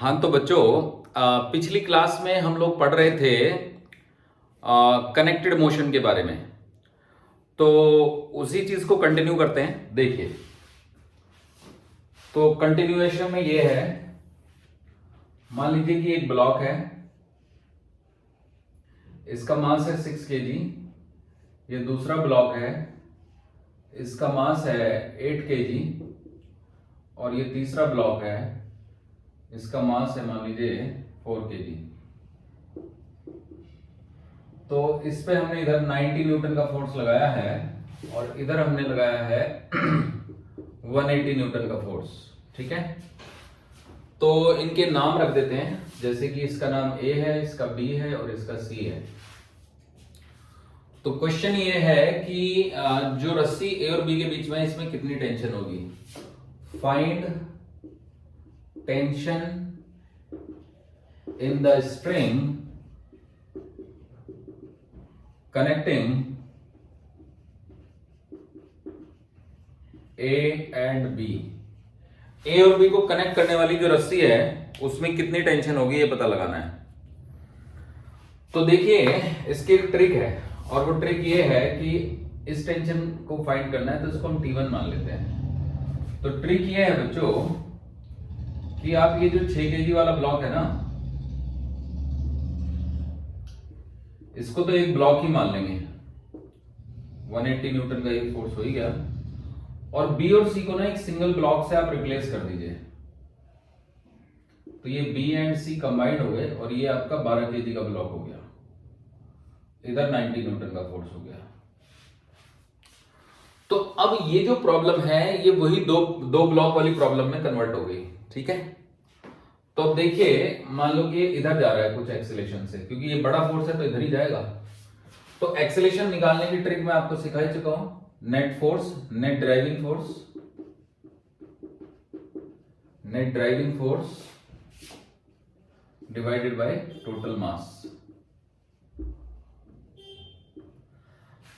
हाँ तो बच्चों, पिछली क्लास में हम लोग पढ़ रहे थे कनेक्टेड मोशन के बारे में। तो उसी चीज को कंटिन्यू करते हैं। देखिए, तो कंटिन्यूएशन में ये है, मान लीजिए कि एक ब्लॉक है, इसका मास है 6 kg। ये दूसरा ब्लॉक है, इसका मास है 8 kg। और ये तीसरा ब्लॉक है, इसका मास है मान लीजिए 4 kg। तो इस पे हमने इधर 90 न्यूटन का फोर्स लगाया है और इधर हमने लगाया है 180 न्यूटन का फोर्स। ठीक है, तो इनके नाम रख देते हैं, जैसे कि इसका नाम A है, इसका B है और इसका C है। तो क्वेश्चन ये है कि जो रस्सी A और B के बीच में है, इसमें कितनी टेंशन होगी। Find tension in the string connecting A and B। A और B को कनेक्ट करने वाली जो रस्सी है उसमें कितनी टेंशन होगी ये पता लगाना है। तो देखिए, इसकी एक ट्रिक है और वो ट्रिक ये है कि इस टेंशन को फाइंड करना है, तो इसको हम T1 मान लेते हैं। तो ट्रिक ये है बच्चों कि आप ये जो 6 kg वाला ब्लॉक है ना, इसको तो एक ब्लॉक ही मान लेंगे, 180 न्यूटन का एक फोर्स हो ही गया। और B और C को ना एक सिंगल ब्लॉक से आप रिप्लेस कर दीजिए, तो ये B एंड C कंबाइंड हो गए और ये आपका 12 kg का ब्लॉक हो गया, इधर 90 न्यूटन का फोर्स हो गया। तो अब ये जो प्रॉब्लम है ये वही दो ब्लॉक वाली प्रॉब्लम में कन्वर्ट हो गई। ठीक है, तो अब देखिए, मान लो कि इधर जा रहा है कुछ एक्सेलेरेशन से, क्योंकि ये बड़ा फोर्स है तो इधर ही जाएगा। तो एक्सेलेरेशन निकालने की ट्रिक मैं आपको सिखा ही चुका हूं, net force, net driving force divided by total mass.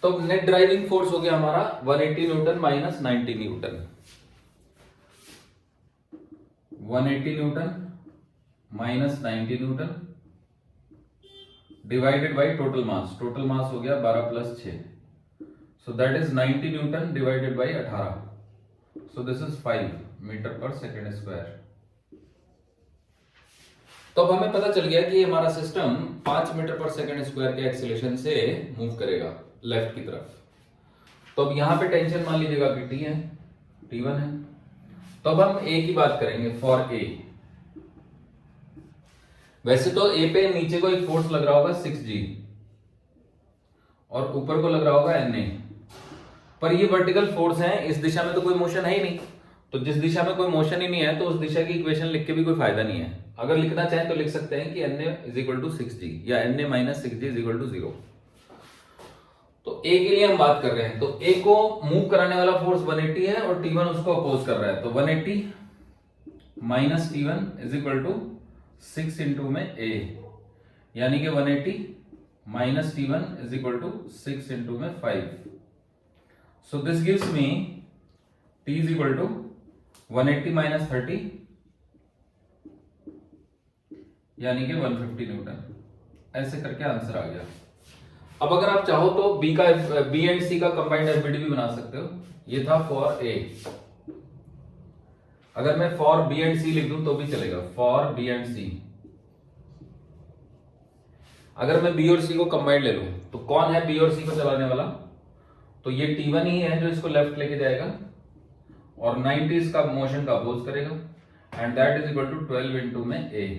तो नेट ड्राइविंग फोर्स हो गया हमारा 180 newton minus 90 newton, 180 newton minus 90 newton divided by total mass. Total mass हो गया 12 plus 6, so that is 90 newton divided by 18, so this is 5 meter per second square. तो अब हमें पता चल गया कि हमारा system 5 meter per second square के एक्सीलरेशन से मूव करेगा लेफ्ट की तरफ। तो अब यहां पे टेंशन मान लीजिएगा कि T है, T1 है। तो अब हम A की बात करेंगे, फॉर A। वैसे तो A पे नीचे को एक फोर्स लग रहा होगा 6G और ऊपर को लग रहा होगा Na, पर ये वर्टिकल फोर्स है, इस दिशा में तो कोई मोशन है ही नहीं। तो जिस दिशा में कोई मोशन ही नहीं है तो उस दिशा की इक्वेशन लिख के भी कोई फायदा नहीं है। अगर लिखना चाहें तो लिख सकते हैं कि Na is equal to 6G या Na minus 6G is equal to 0। तो A के लिए हम बात कर रहे हैं, तो A को मूव कराने वाला फोर्स 180 है और T1 उसको अपोज कर रहा है। तो 180 minus T1 is equal to 6 into में A, यानी कि 180 minus T1 is equal to 6 into में 5। So this gives me T is equal to 180 minus 30 यानी कि 150 न्यूटन। ऐसे करके आंसर आ गया। अब अगर आप चाहो तो B एंड C का कंबाइंड एफबीडी भी बना सकते हो। ये था फॉर A। अगर मैं फॉर B एंड C लिख दूं तो भी चलेगा, फॉर B एंड C। अगर मैं B और C को कंबाइंड ले लूं तो कौन है B और C को चलाने वाला, तो ये T1 ही है जो इसको लेफ्ट लेके जाएगा और 90 इसका मोशन का अपोज करेगा, and that is equal to 12 into में A।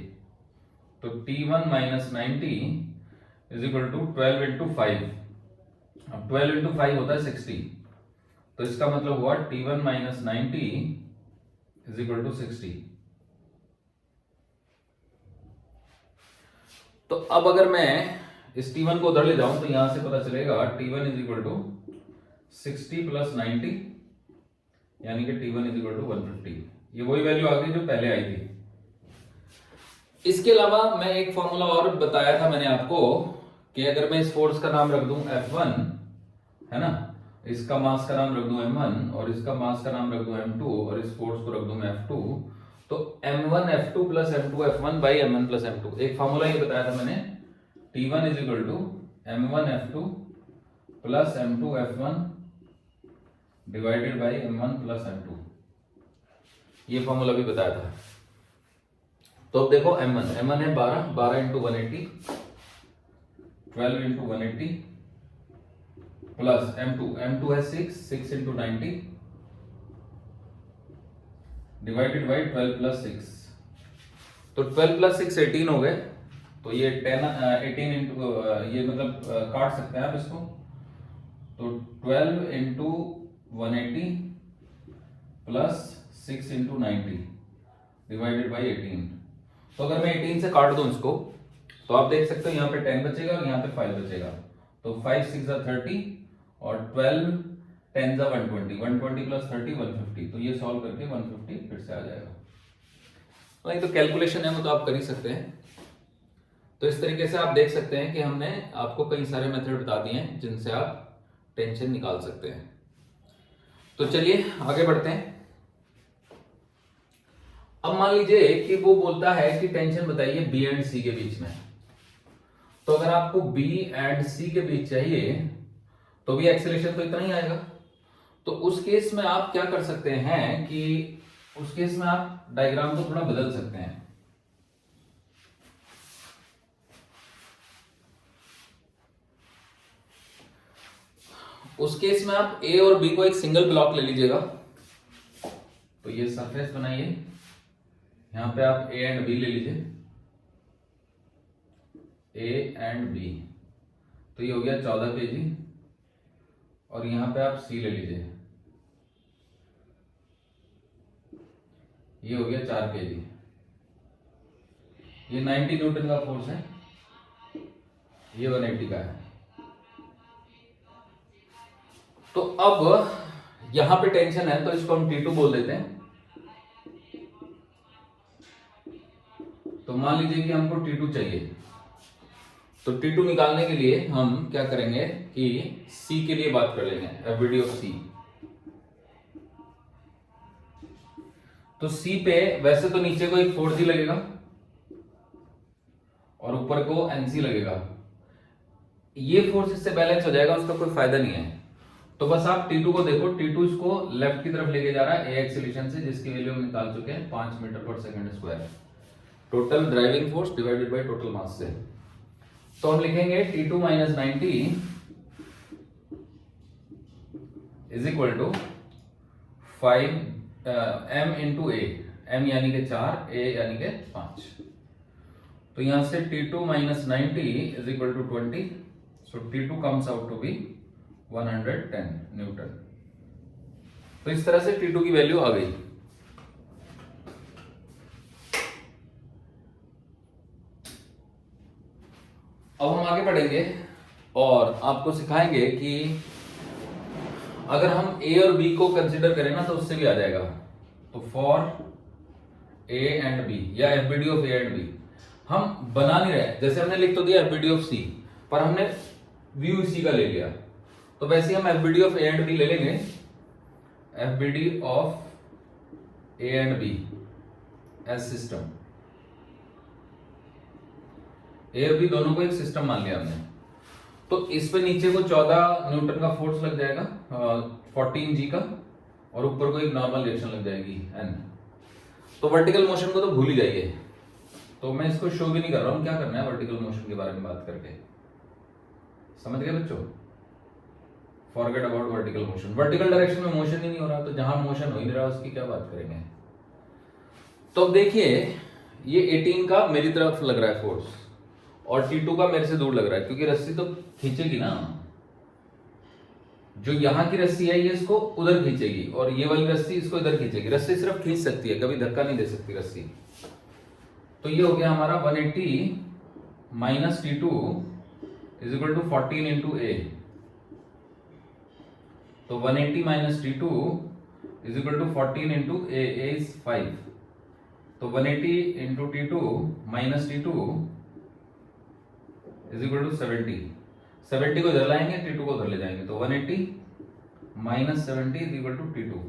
तो T1 minus 90 is equal to 12 into 5। अब 12 इंटू 5 होता है 60, तो इसका मतलब हुआ T1 minus 90 is equal to 60। तो अब अगर मैं इस T1 को उधर ले जाऊं तो यहां से पता चलेगा T1 is equal to 60 plus 90 यानी कि T1 इज इक्वल टू 150। ये वही वैल्यू आ गई जो पहले आई थी। इसके अलावा मैं एक फॉर्मूला और बताया था मैंने आपको कि अगर मैं इस फोर्स का नाम रख दूं F1, है ना, इसका मास का नाम रख दूं M1 और इसका मास का नाम रख दूं M2 और इस फोर्स को रख दूं मैं F2, तो m1f2 plus m2f1 by m1 plus m2, एक फॉर्मूला ये बताया था मैंने, t1 is equal to m1f2 plus m2f1 divided by m1 plus m2, ये फॉर्मूला भी बताया था। तो अब देखो m1 है 12 इंटू 180, 12 इंटू 180 प्लस m2 है 6 इंटू 90 डिवाइडेड बाई 12 प्लस 6, तो 12 प्लस 6 18 हो गए, तो ये 18 इंटू ये मतलब काट सकते हैं आप इसको, तो 12 into 180 plus 6 into 90 divided by 18। तो अगर मैं 18 से काट दूं इसको, तो आप देख सकते हो यहाँ पे 10 बचेगा और यहाँ पे 5 बचेगा, तो 5 6 30 और 12 10 120, 120 प्लस 30 150, तो ये सॉल्व करके 150 फिर से आ जाएगा। नहीं तो कैलकुलेशन है वो तो आप कर ही सकते हैं। तो इस तरीके से आप देख सकते हैं कि हमने आपको कई सारे मेथड बता दिए हैं जिनसे आप टेंशन निकाल सकते हैं। तो चलिए आगे बढ़ते हैं। अब मान लीजिए कि वो बोलता है कि टेंशन बताइए बी एंड सी के बीच में, तो अगर आपको बी एंड सी के बीच चाहिए तो भी एक्सेलरेशन तो इतना ही आएगा। तो उस केस में आप क्या कर सकते हैं कि उस केस में आप डायग्राम को थोड़ा बदल सकते हैं। उस केस में आप ए और बी को एक सिंगल ब्लॉक ले लीजिएगा, तो ये सरफेस बनाइए, यहां पे आप ए एंड बी ले लीजिए, ए एंड बी, तो ये हो गया 14 kg, और यहां पे आप सी ले लीजिए, ये हो गया 4 kg। ये 90 न्यूटन का फोर्स है, ये 180 का है। तो अब यहां पे टेंशन है तो इसको हम T2 बोल देते हैं। तो मान लीजिए कि हमको T2 चाहिए, तो T2 निकालने के लिए हम क्या करेंगे कि C के लिए बात कर लेंगे, FBD ऑफ C। तो C पे वैसे तो नीचे को एक 4G लगेगा और ऊपर को NC लगेगा, ये फोर्स इससे बैलेंस हो जाएगा, उसका कोई फायदा नहीं है। तो बस आप T2 को देखो, T2 इसको लेफ्ट की तरफ लेके जा रहा है A एक्सीलरेशन से, जिसकी वैल्यू हम निकाल चुके हैं 5 meter per second square, total driving force divided by total mass से। तो हम लिखेंगे T2 minus 90 is equal to 5 m into A, m यानी कि 4, a यानी कि 5। तो यहां से T2 minus 90 is equal to 20, so T2 comes out to be 110 newton. तो इस तरह से T2 की वैल्यू आ गई। अब हम आगे बढ़ेंगे और आपको सिखाएंगे कि अगर हम A और B को कंसीडर करें ना तो उससे भी आ जाएगा। तो फॉर A एंड B या FBD of A and B हम बना नहीं रहे, जैसे हमने लिख तो दिया FBD ऑफ C, पर हमने व्यू इसी का ले लिया, तो वैसे ही हम FBD of A and B ले लेंगे, FBD of A and B as system. A और बी दोनों को एक सिस्टम मान लिया हमने। तो इस पे नीचे को 14 न्यूटन का फोर्स लग जाएगा 14 G का, और ऊपर को एक नॉर्मल रिएक्शन लग जाएगी N। तो वर्टिकल मोशन को तो भूल ही जाइए, तो मैं इसको शो भी नहीं कर रहा हूं क्या करना है वर्टिकल मोशन के बारे में बात करके। समझ गए बच्चों? Forget about vertical motion. Vertical direction में मोशन ही नहीं हो रहा, तो जहां मोशन हो ही नहीं रहा उसकी क्या बात करेंगे। तो अब देखिए ये 18 का मेरी तरफ लग रहा है फोर्स, और T2 का मेरे से दूर लग रहा है, क्योंकि रस्सी तो खींचेगी ना, जो यहां की रस्सी है ये इसको उधर खींचेगी और ये वाली रस्सी इसको इधर खींचेगी। रस्सी सिर्फ खींच सकती है, कभी धक्का नहीं दे सकती रस्सी। तो ये हो गया हमारा 180 minus T2 is equal to 14 into ए। तो 180 minus T2 is equal to 14 into a is 5। तो 180 into T2 minus T2 is equal to 70। 70 को इधर लाएंगे, T2 को उधर ले जाएंगे, तो 180 minus 70 is equal to T2।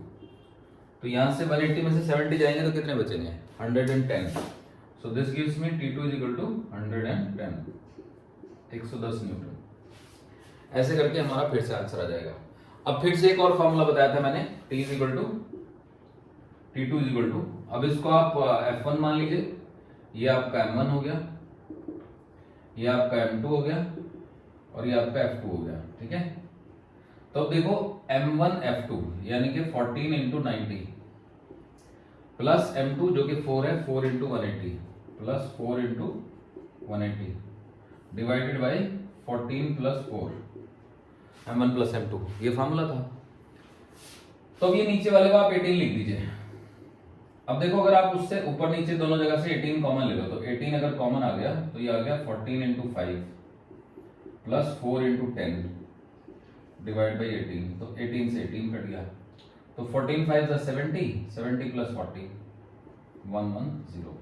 तो यहाँ से 180 में से 70 जाएंगे तो कितने बचेंगे? 110. So this gives me T2 is equal to 110, 110 newton. ऐसे करके हमारा फिर से आंसर आ जाएगा. अब फिर से एक और फॉर्मूला बताया था मैंने, T is equal to T2 is equal to, अब इसको आप F1 मान लीजिए, ये आपका M1 हो गया, ये आपका M2 हो गया और ये आपका F2 हो गया. ठीक है, तो अब देखो M1 F2 यानी कि 14 इंटू 90 प्लस M2 जो कि 4 है, 4 into 180 plus 4 into 180 divided by 14 plus 4 M1 plus M2, ये फॉर्मूला था. तो अब ये नीचे वाले को आप 18 लिख दीजिए. अब देखो अगर आप उससे ऊपर नीचे दोनों जगह से 18 कॉमन ले लो तो 18 अगर कॉमन आ गया तो ये आ गया 14 into 5 plus 4 into 10 divide by 18. तो 18 से 18 कट गया तो 14 5 जा 70, 70 प्लस 40 110.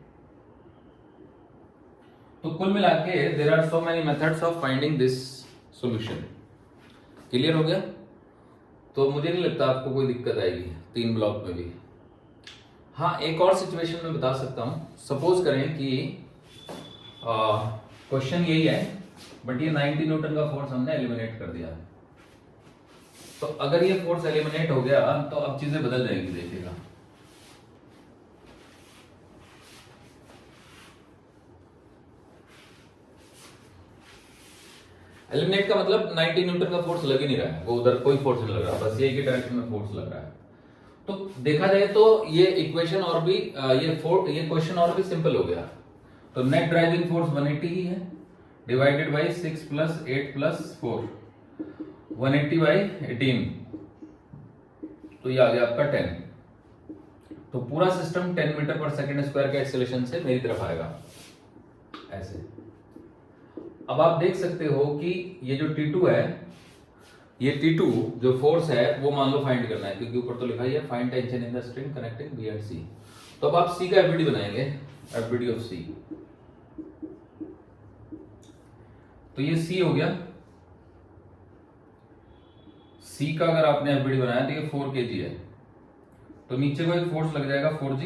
तो कुल मिला के there are so many methods of finding this solution. Clear हो गया? तो मुझे नहीं लगता आपको कोई दिक्कत आएगी 3 ब्लॉक में भी. हाँ, एक और सिचुएशन में बता सकता हूं. सपोज करें कि क्वेश्चन यही है बट ये 90 न्यूटन का फोर्स हमने एलिमिनेट कर दिया. तो अगर ये फोर्स एलिमिनेट हो गया तो अब चीजें बदल जाएंगी. देखिएगा, एलिमिनेट का मतलब 90 न्यूटन का फोर्स लग ही नहीं रहा है, वो उधर कोई फोर्स नहीं लग रहा, बस ये की डायरेक्शन में फोर्स लग रहा है. तो देखा जाए तो ये इक्वेशन और भी ये क्वेश्चन और भी सिंपल हो गया. तो नेट ड्राइविंग फोर्स 180 ही है divided by 6 plus 8 plus 4 180 by 18, तो ये आ गया आपका 10. तो पूरा system 10 metre per second square के एक्सेलरेशन से मेरी तरफ आएगा ऐसे. अब आप देख सकते हो कि ये जो T2 है, ये T2 जो फोर्स है वो मान लो फाइंड करना है, क्योंकि ऊपर तो लिखा ही है find tension in the string connecting B and C. तो अब आप C का एफबीडी बनाएंगे, एफबीडी ऑफ C. तो ये C हो गया. C का अगर आपने एफबीडी बनाया तो ये 4 kg है. तो नीचे को एक फोर्स लग जाएगा 4G,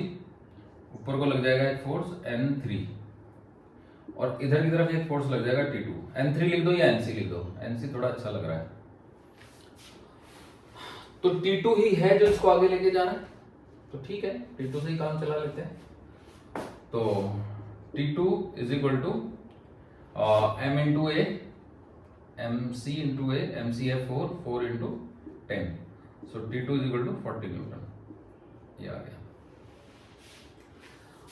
ऊपर को लग जाएगा एक फोर्स N3 और इधर की तरफ एक फोर्स लग जाएगा T2. N3 लिख दो या NC लिख दो, NC थोड़ा अच्छा लग रहा है. तो T2 ही है जो इसको आगे लेके जाना है, तो ठीक है T2 से ही काम चला लेते हैं. तो T2 is equal to M into A MC into A, MC है 4, 4 into 10. So T2 is equal to 40 newton. ये आ गया.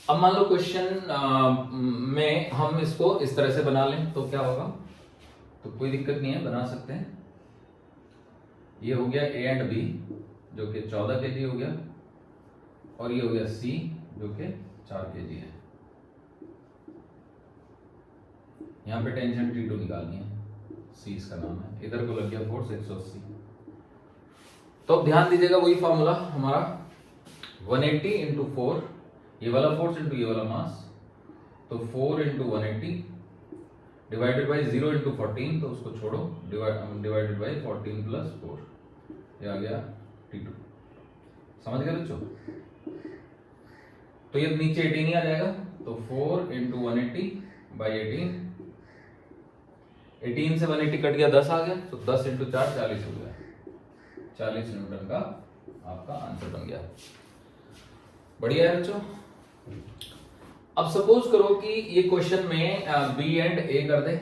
अब मान लो क्वेश्चन में हम इसको इस तरह से बना लें तो क्या होगा? तो कोई दिक्कत नहीं है, बना सकते हैं. ये हो गया A एंड B जो कि 14 kg हो गया और ये हो गया C जो कि 4 kg है. यहां पे टेंशन T2 निकालनी है, C इसका नाम है. इधर को लग गया फोर्स 180. तो अब ध्यान दीजिएगा वही फॉर्मूला हमारा 180 इंटू 4, ये वाला फोर्स इंटू ये वाला मास, तो 4 इंटू 180 डिवाइडेड बाई 0 इंटू 14, तो उसको छोड़ो, डिवाइडेड बाई 14 प्लस 4, ये आ गया T2. समझ गए बच्चों? तो ये नीचे 18 ही आ जाएगा. तो 4 इंटू 180 बाई 18, 18 से 180 कट गया, 10 आ गया. तो 10 इंटू 4 40 हो गया. 40 न्यूटन का आपका आंसर बन गया. बढ़िया है बच्चों. अब सपोज करो कि ये क्वेश्चन में B एंड A कर दे.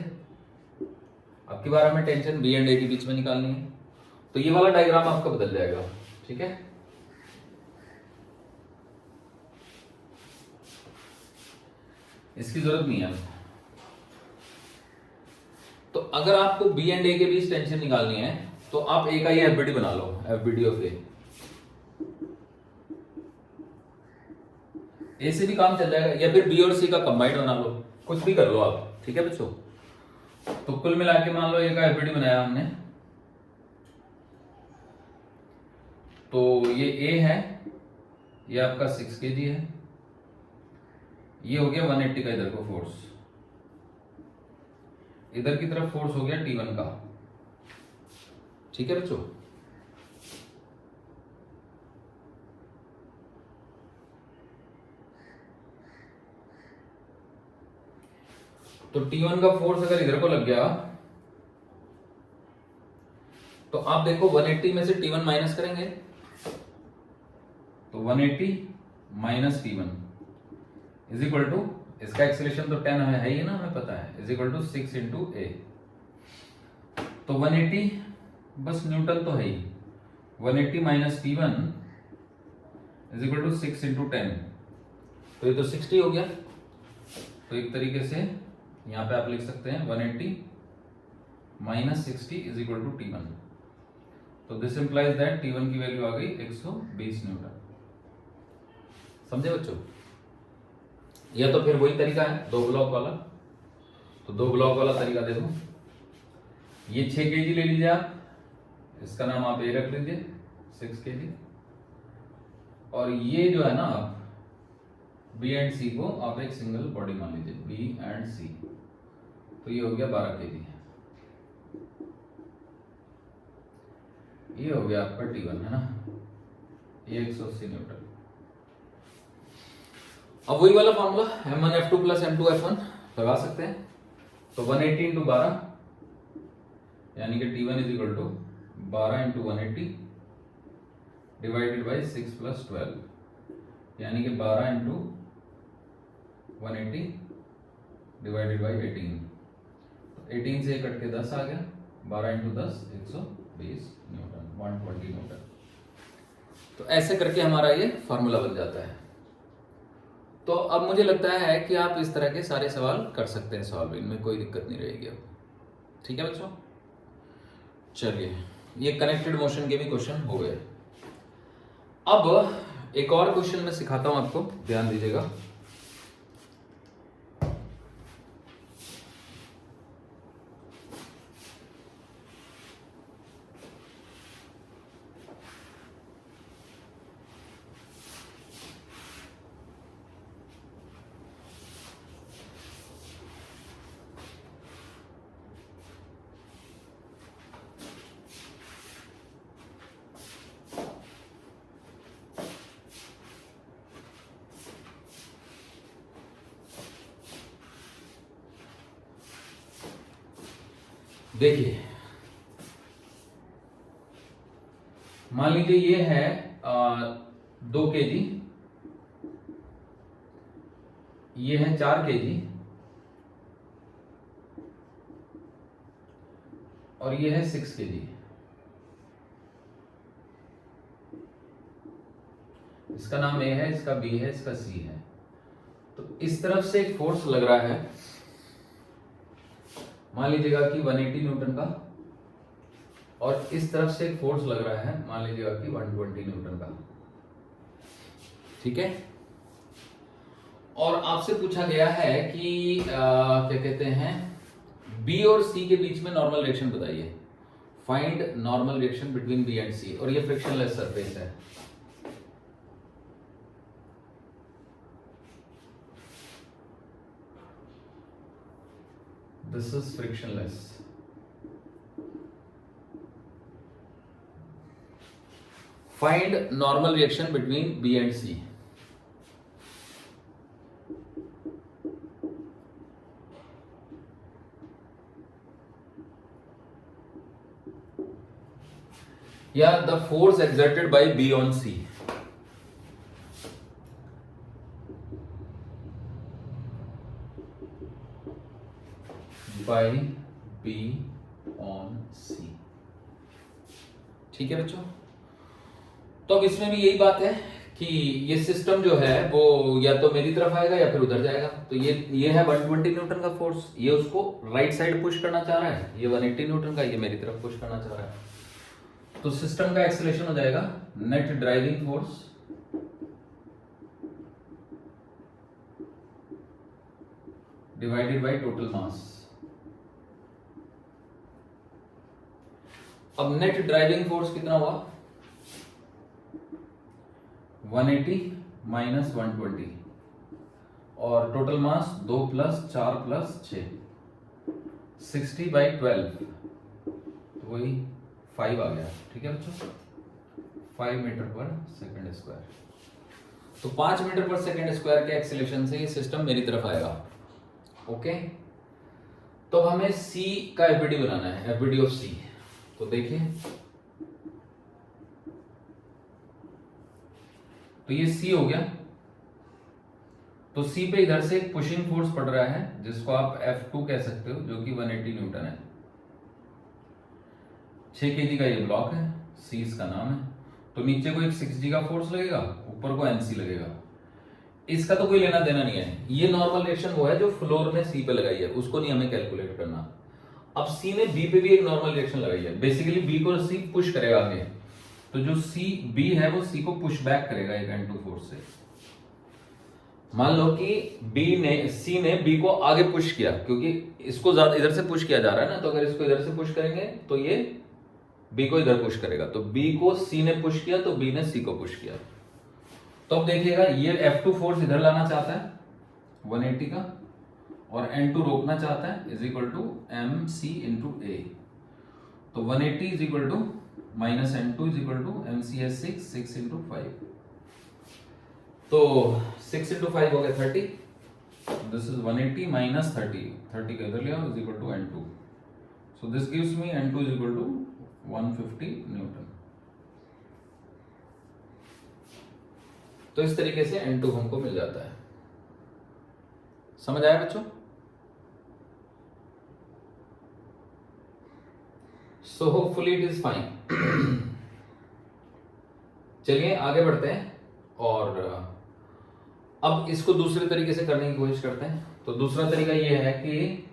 अब की बार हमें टेंशन B एंड A के बीच में निकालनी है. तो ये वाला डायग्राम आपका बदल जाएगा. ठीक है, इसकी जरूरत नहीं है. तो अगर आपको B एंड A के बीच टेंशन निकालनी है तो आप A का ये एफबीडी बना लो, एफबीडी ऑफ A से भी काम चल जाएगा, या फिर B और C का कंबाइंड बना लो, कुछ भी कर लो आप. ठीक है बच्चों? तो कुल मिला के मान लो A का एफबीडी बनाया हमने, तो ये A है, ये आपका 6 kg है, ये हो गया 180 का इधर को फोर्स, इधर की तरफ फोर्स हो गया T1 का. ठीक है बच्चों? तो T1 का फोर्स अगर इधर को लग गया तो आप देखो 180 में से T1 माइनस करेंगे तो 180 minus T1 is equal to, इसका एक्सेलरेशन तो 10 है ही ना, हमें पता है, इज इक्वल टू 6 इंटू ए। तो 180 बस न्यूटन तो है ही, 180 minus T1 is equal to 6 into 10, तो ये तो 60 हो गया। तो एक तरीके से यहां पे आप लिख सकते हैं 180 minus 60 is equal to T1। तो दिस इंप्लाइज दैट T1 की वैल्यू आ गई 120 न्यूटन। समझे बच्चों? या तो फिर वही तरीका है 2 ब्लॉक वाला, तो 2 ब्लॉक वाला तरीका देखो, ये 6 kg ले लीजिए आप, इसका नाम आप ए रख लीजिए 6 kg, और ये जो है ना आप बी एंड सी को आप एक सिंगल बॉडी मान लीजिए, बी एंड सी, तो ये हो गया 12 kg, ये हो गया आपका T1 है ना, ये 180 न्यूटन। अब वही वाला फॉर्मूला M1F2 प्लस M2F1 लगा सकते हैं, तो 180 इंटू 12 यानी कि T1 is equal to 12 into 180 divided by 6 plus 12 यानी कि 12 इंटू 180 डिवाइडेड बाई 18, तो 18 से कट के 10 आ गया, 12 इंटू 10 120 न्यूटन, 120 न्यूटन। तो ऐसे करके हमारा ये फॉर्मूला बन जाता है। तो अब मुझे लगता है कि आप इस तरह के सारे सवाल कर सकते हैं सॉल्व, इनमें कोई दिक्कत नहीं रहेगी अब। ठीक है बच्चों, चलिए ये कनेक्टेड मोशन के भी क्वेश्चन हो गए। अब एक और क्वेश्चन मैं सिखाता हूं आपको, ध्यान दीजिएगा। देखिए मान लीजिए ये है 2 kg, ये है 4 kg और ये है 6 kg। इसका नाम ए है, इसका बी है, इसका सी है। तो इस तरफ से एक फोर्स लग रहा है, मान लीजिएगा कि 180 न्यूटन का, और इस तरफ से एक फोर्स लग रहा है, मान लीजिएगा कि 120 न्यूटन का। ठीक है, और आपसे पूछा गया है कि क्या कहते हैं, बी और सी के बीच में नॉर्मल रिएक्शन बताइए, find normal reaction between B and C, और ये फ्रिक्शनलेस सरफेस है। This is frictionless. Find normal reaction between B and C. Yeah, the force exerted by B on C. by B on C। ठीक है बच्चों, तो अब इसमें भी यही बात है कि ये सिस्टम जो है वो या तो मेरी तरफ आएगा या फिर उधर जाएगा। तो ये है 120 न्यूटन का फोर्स, ये उसको राइट साइड पुश करना चाह रहा है, ये 180 न्यूटन का, ये मेरी तरफ पुश करना चाह रहा है। तो सिस्टम का एक्सेलरेशन हो जाएगा net driving force divided by total मास। अब नेट ड्राइविंग फोर्स कितना हुआ, 180 माइनस 120, और total mass 2 plus 4 plus 6, 60 by 12, तो वही 5 आ गया। ठीक है बच्चों, 5 मीटर पर सेकंड स्क्वायर। तो 5 मीटर पर सेकंड स्क्वायर के एक्सेलरेशन से ये सिस्टम मेरी तरफ आएगा। ओके, तो हमें सी का एफबीडी बनाना है, एफबीडी ऑफ सी। तो देखिए, तो ये सी हो गया। तो सी पे इधर से एक पुशिंग फोर्स पड़ रहा है जिसको आप F2 कह सकते हो, जो कि 180 न्यूटन है। 6 kg का ये ब्लॉक है, सी इसका नाम है। तो नीचे को एक 6G का फोर्स लगेगा, ऊपर को NC लगेगा। इसका तो कोई लेना देना नहीं है, ये नॉर्मल रिएक्शन वो है जो फ्लोर ने सी पे लगाई है, उसको नहीं हमें कैलकुलेट करना। अब सी ने बी पे भी एक नॉर्मल रिएक्शन लगाई है, बेसिकली बी को सी पुश करेगा आगे, तो जो सी बी है वो सी को पुश बैक करेगा एक N2 फोर्स से। मान लो कि सी ने बी को आगे पुश किया, क्योंकि इसको ज्यादा इधर से पुश किया जा रहा है ना, तो अगर इसको इधर से पुश करेंगे तो ये बी को इधर पुश करेगा। तो बी को सी ने पुश किया तो बी ने सी को पुश किया। तो अब देखिएगा, ये F2 फोर्स इधर लाना चाहता है 180 का, और N2 रोकना चाहता है, is equal to MC into ए। तो 180 is equal to minus N2 is equal to MC है 6 इंटू 5। तो 6 इंटू 5 हो गया 30। दिस इज 180 माइनस 30 का इधर लिया, is equal to N2। So this gives me N2 is equal to 150 newton. तो इस तरीके से N2 हमको मिल जाता है। समझ आया बच्चों? So hopefully it is fine. चलिए आगे बढ़ते हैं और अब इसको दूसरे तरीके से करने की कोशिश करते हैं। तो दूसरा तरीका ये है कि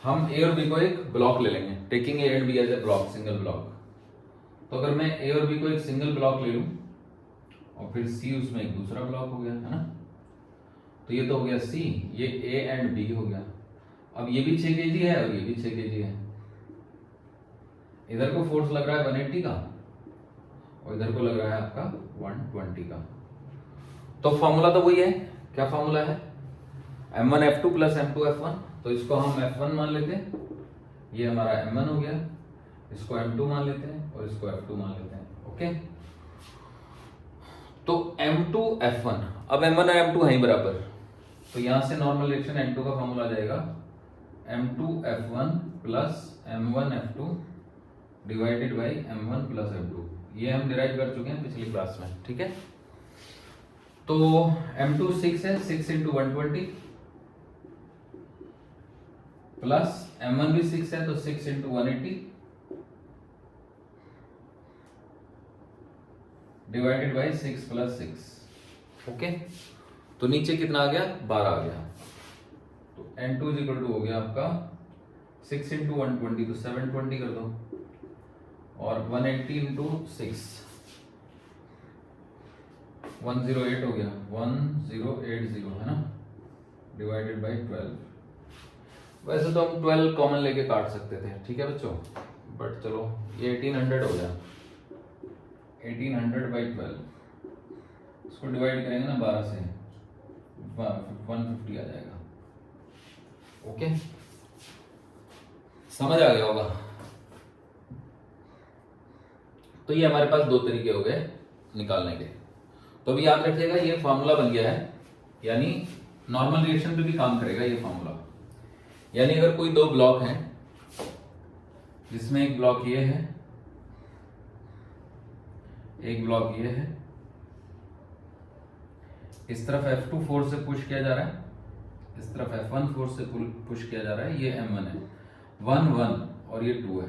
हम ए और बी को एक ब्लॉक ले लेंगे, taking A and B as a block, single block. तो अगर मैं ए और बी को एक सिंगल ब्लॉक ले लूं और फिर सी उसमें एक दूसरा ब्लॉक हो गया, है ना, तो ये तो हो गया सी, ये ए एंड बी हो गया। अब ये भी 6 kg है और ये भी 6 kg है। इधर को फोर्स लग रहा है 180 का और इधर को लग रहा है आपका 120 का। तो फॉर्मूला तो वही है, क्या फॉर्मूला है, M1 F2 plus M2 F1। तो इसको हम F1 मान लेते हैं, ये हमारा M1 हो गया, इसको M2 मान लेते हैं और इसको F2 मान लेते हैं। ओके, तो M2 F1, अब M1 और M2 है ही बराबर, तो यहां से नॉर्मल रिएक्शन N2 का फॉर्मूला आ जाएगा M2 F1 plus M1 F2 divided by M1 plus F2। ये हम डिराइव कर चुके हैं पिछली क्लास में, ठीक है। तो M2 6 है, 6 इंटू 120 प्लस M1 भी 6 है तो 6 into 180 divided by 6 plus 6। Okay, तो नीचे कितना आ गया, 12 आ गया। तो N2 इज इक्वल टू हो गया आपका 6 इंटू 120 तो 720 कर दो, और 180 इंटू 6 108 हो गया, 1080 है ना, डिवाइडेड बाई 12। वैसे तो हम 12 कॉमन लेके काट सकते थे, ठीक है बच्चों, बट चलो ये 1800 हो गया, 1800 बाई 12, इसको डिवाइड करेंगे ना 12 से 150 आ जाएगा। ओके, समझ आ गया होगा। तो ये हमारे पास दो तरीके हो गए निकालने के। तो अभी याद रखिएगा, ये फॉर्मूला बन गया है, यानी नॉर्मल रिएक्शन पे भी काम करेगा ये फॉर्मूला। यानी अगर कोई दो ब्लॉक हैं जिसमें एक ब्लॉक ये है, एक ब्लॉक ये है, इस तरफ F2 फोर्स से पुश किया जा रहा है, इस तरफ F1 फोर्स से पुश किया जा रहा है, ये M1 है, 1 1 और ये 2 है,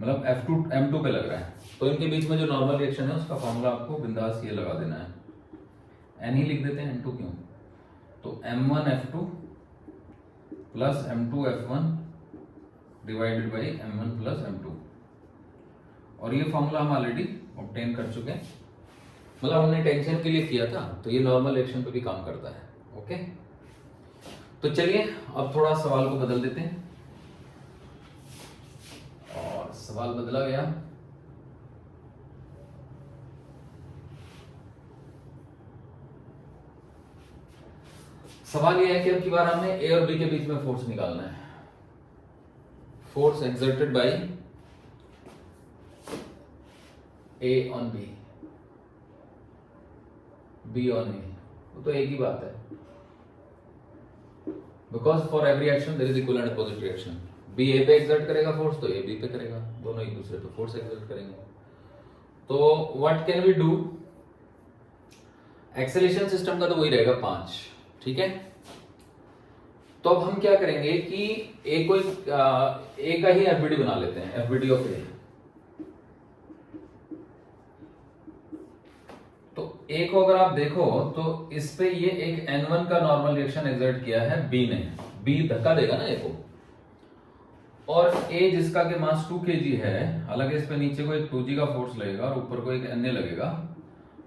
मतलब F2 M2 पे लग रहा है। तो इनके बीच में जो नॉर्मल रिएक्शन है उसका फॉर्मूला आपको बिंदास ये लगा देना है, N ही लिख देते हैं, N2 क्यों। तो M1 F2 plus M2 F1 divided by M1 plus M2, और ये फॉर्मूला हम ऑलरेडी ऑब्टेन कर चुके हैं, मतलब हमने टेंशन के लिए किया था, तो ये नॉर्मल रिएक्शन पे भी काम करता है। ओके, तो चलिए अब थोड़ा सवाल को बदल देते हैं, और सवाल बदला गया। सवाल यह है कि अब की बार हमें ए और बी के बीच में फोर्स निकालना है। Force exerted by A on B, B on A, वो तो एक ही बात है, because for every action there is equal and opposite reaction. B A पे एक्सर्ट करेगा फोर्स तो ए बी पे करेगा, दोनों एक दूसरे पे फोर्स एक्सर्ट करेंगे। तो what can we do, acceleration system का तो वही रहेगा 5, ठीक है। तो अब हम क्या करेंगे कि ए को ए का ही एफबीडी बना लेते हैं, एफबीडी ऑफ ए। तो ए को अगर आप देखो तो इस पे ये एक N1 का नॉर्मल रिएक्शन एक्सर्ट किया है बी ने, बी धक्का देगा ना ए को, और ए जिसका के मास 2 kg है, हालांकि इस पे नीचे को एक 2g का फोर्स लगेगा और ऊपर को एक Na लगेगा,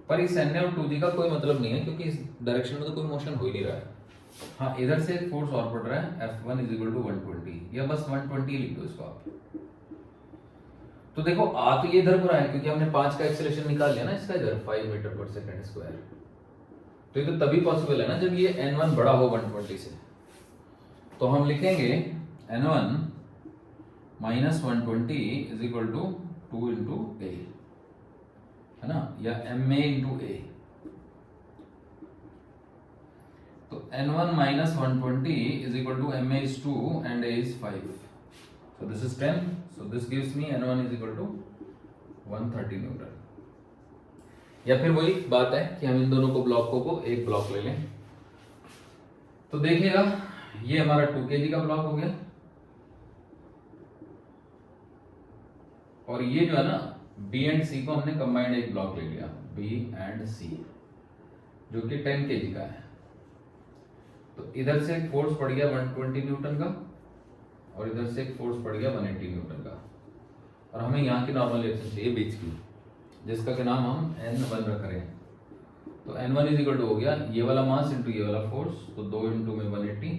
पर इस Na और 2g का कोई मतलब नहीं है क्योंकि इस डायरेक्शन में तो कोई मोशन हो ही नहीं रहा है। हाँ, इधर से एक फोर्स और पड़ रहा है F1 = 120, या बस 120 लिख दो इसको आप। तो देखो आ तो ये इधर पर आया क्योंकि हमने 5 का एक्सेलरेशन निकाल लिया ना इसका, इधर 5 मीटर/सेकंड²। तो ये तो तभी पॉसिबल है ना जब ये N1 बड़ा हो 120 से। तो हम लिखेंगे N1 - 120 = 2 × A, है ना, या MA × A। तो N1 - 120 = MA is 2 and A is 5. So this is 10. So this gives me N1 = 130 Newton. या फिर वही बात है कि हम इन दोनों को ब्लॉकों को एक ब्लॉक ले लें। तो देखिएगा ये हमारा 2 kg का ब्लॉक हो गया, और ये जो है ना B एंड C को हमने कंबाइंड एक ब्लॉक ले लिया, B एंड C, जो कि 10 kg का है। तो इधर से एक फोर्स पड़ गया 120 न्यूटन का, और इधर से एक फोर्स पड़ गया 180 न्यूटन का, और हमें यहाँ की नॉर्मल रिएक्शन चाहिए बीच की, जिसका के नाम हम N1 रख रहे हैं। तो N1 = हो गया ये वाला मास इंटू ये वाला फोर्स, तो 2 × में 180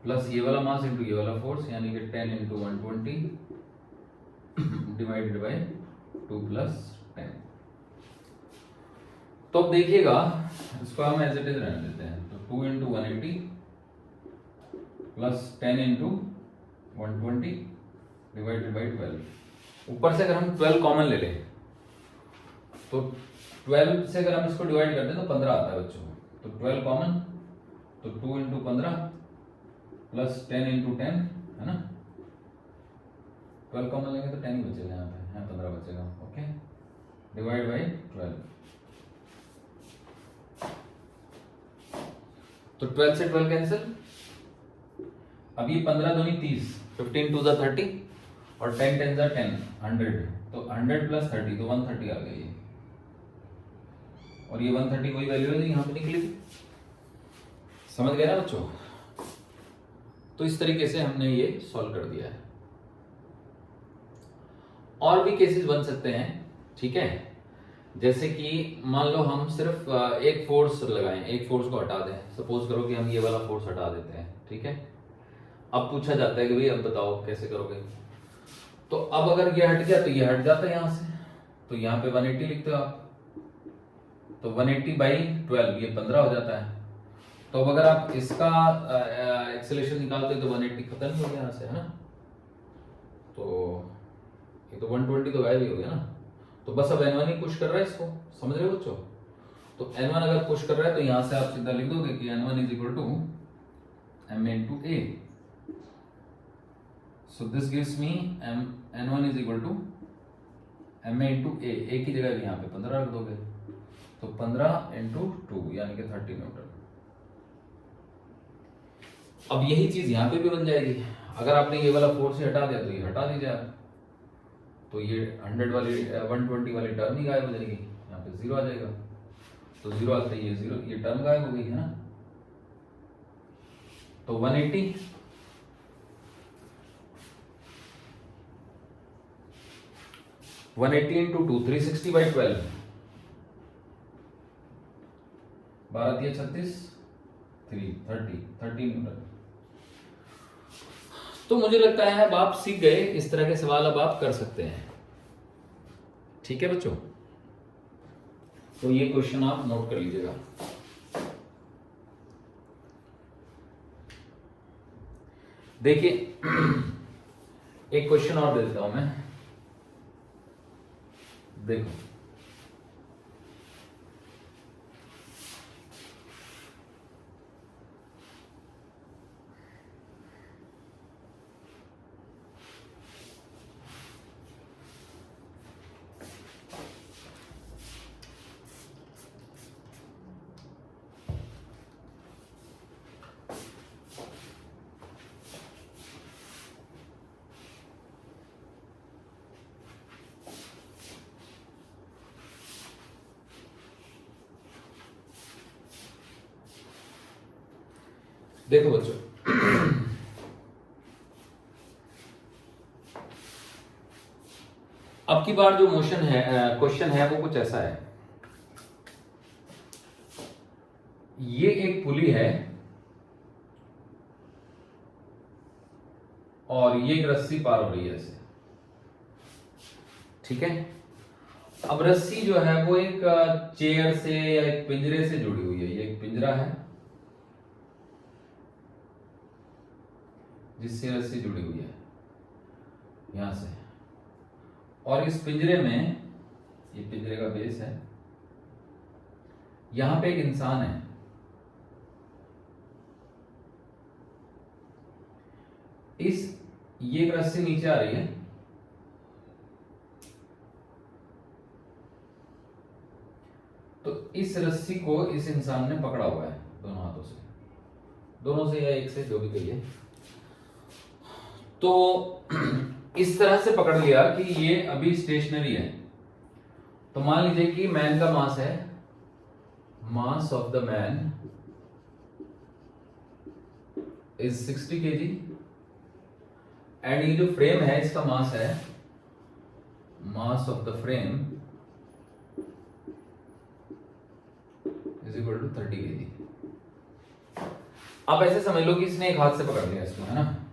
प्लस ये वाला मास इंटू ये वाला फोर्स, यानी कि 10 × 120 डिवाइडेड बाय 2 + 10। तो अब देखिएगा इसको हम एज इट इज रहने देते हैं। तो 2 × 180 प्लस 10 × 120 डिवाइडेड बाय 12। ऊपर से अगर हम 12 कॉमन ले लें तो 12 से अगर हम इसको डिवाइड करते हैं तो 15 आता है बच्चों। तो 12 कॉमन, तो 2 × 15 प्लस 10 × 10, है ना। 12 कॉमन लेंगे तो 10 ही बचेगा, यहाँ पे 15 बचेगा, ओके, डिवाइड बाय 12। तो 12 से 12 कैंसिल। अब ये 15 दूनी 30, 15 × 2 = 30 और 10 × 10 = 10, 100। तो 100 + 30 तो 130 आ गई, और ये 130 कोई वैल्यू है यहाँ पे निकली थी, समझ गए ना बच्चों। तो इस तरीके से हमने ये सॉल्व कर दिया है। और भी केसेस बन सकते हैं, ठीक है, जैसे कि मान लो हम सिर्फ एक फोर्स लगाएं, एक फोर्स को हटा दें। सपोज करो कि हम ये वाला फोर्स हटा देते हैं, ठीक है। अब पूछा जाता है कि भाई अब बताओ कैसे करोगे। तो अब अगर ये हट गया तो ये हट जाता है यहाँ से, तो यहाँ पे 180 लिखते हो आप, तो 180/12 ये 15 हो जाता है। तो अब अगर आप इसका एक्सेलरेशन निकालते हो तो 180 खत्म हो गया यहाँ से, है ना। तो ये तो 120 तो गायब ही हो गया ना। तो बस अब N1 ही पुश कर रहा है इसको, समझ रहे हो बच्चों। तो N1 अगर पुश कर रहा है तो यहां से आप सीधा लिख दोगे कि N1 = MA × A। So this gives me N1 = MA × A। A की जगह यहाँ पे 15 रख दोगे, तो 15 × 2 यानी कि 30 न्यूटन। अब यही चीज यहाँ पे भी बन जाएगी। अगर आपने ये वाला फोर्स हटा दिया तो ये हटा दीजिए आप, तो ये 120 वाली टर्म ही गायब हो जाएगी, यहाँ पे 0 आ जाएगा। तो 0 आते ही ये 0, ये टर्म गायब हो गई, है ना। तो 180 × 2 360/12, 12 × 36 30 न्यूटन। तो मुझे लगता है अब आप सीख गए, इस तरह के सवाल अब आप कर सकते हैं, ठीक है बच्चों। तो ये क्वेश्चन आप नोट कर लीजिएगा। देखिए एक क्वेश्चन और दे देता हूं मैं, देखो देखो बच्चों, अब की बार जो मोशन है, क्वेश्चन है वो कुछ ऐसा है। ये एक पुली है और ये एक रस्सी पार हो रही है ऐसे, ठीक है। अब रस्सी जो है वो एक चेयर से या एक पिंजरे से जुड़ी हुई है। ये एक पिंजरा है जिससे रस्सी जुड़ी हुई है यहां से, और इस पिंजरे में, ये पिंजरे का बेस है, यहां पे एक इंसान है। ये एक रस्सी नीचे आ रही है, तो इस रस्सी को इस इंसान ने पकड़ा हुआ है दोनों हाथों से, दोनों से या एक से, जो भी कहिए। तो इस तरह से पकड़ लिया कि ये अभी स्टेशनरी है। तो मान लीजिए कि मैन का मास है, mass of the man is 60 kg, and ये जो फ्रेम है इसका मास है, mass of the frame is equal to 30 kg। आप ऐसे समझ लो कि इसने एक हाथ से पकड़ लिया इसको, है ना।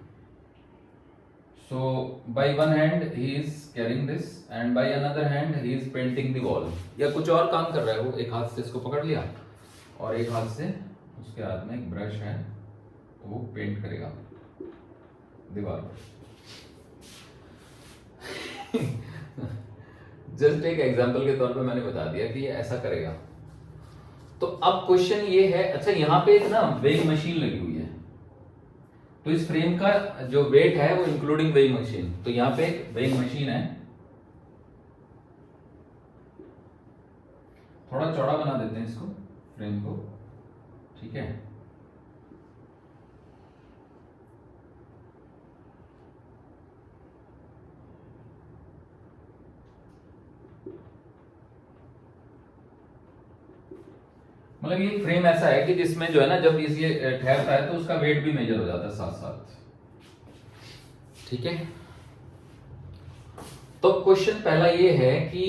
So by one hand he is carrying this and by another hand he is painting the wall, या कुछ और काम कर रहा है वो। एक हाथ से इसको पकड़ लिया और एक हाथ से उसके हाथ में एक ब्रश है, तो वो पेंट करेगा दीवार पर। जस्ट एक एग्जांपल के तौर पे मैंने बता दिया कि ये ऐसा करेगा। तो अब क्वेश्चन ये है, अच्छा यहाँ पे एक ना वेइंग मशीन लगी हुई है, तो इस फ्रेम का जो वेट है वो इंक्लूडिंग वेइंग मशीन, तो यहां पे एक वेइंग मशीन है। थोड़ा चौड़ा बना देते हैं इसको, फ्रेम को, ठीक है। मतलब ये फ्रेम ऐसा है कि जिसमें जो है ना, जब ये ठहरता है तो उसका वेट भी मेजर हो जाता है साथ साथ, ठीक है। तो क्वेश्चन पहला ये है कि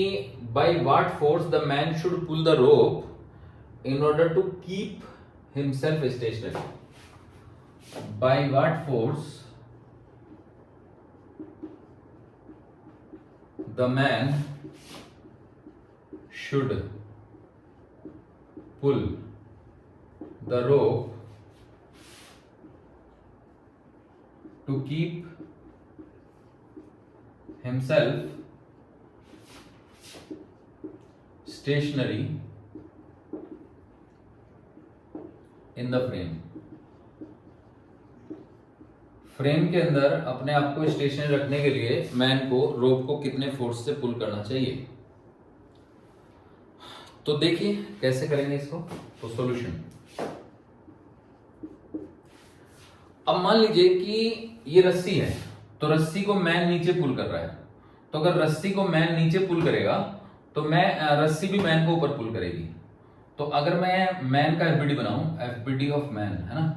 by what force the man should pull the rope in order to keep himself stationary. By what force the man should pull the rope to keep himself stationary in the frame। Frame के अंदर अपने आप को stationery रखने के लिए man को रोप को कितने फोर्स से पुल करना चाहिए। तो देखिए कैसे करेंगे इसको। तो सॉल्यूशन, अब मान लीजिए कि ये रस्सी है, तो रस्सी को मैन नीचे पुल कर रहा है। तो अगर रस्सी को मैन नीचे पुल करेगा तो रस्सी भी मैन को ऊपर पुल करेगी। तो अगर मैं मैन का एफबीडी बनाऊं, एफबीडी ऑफ मैन, है ना,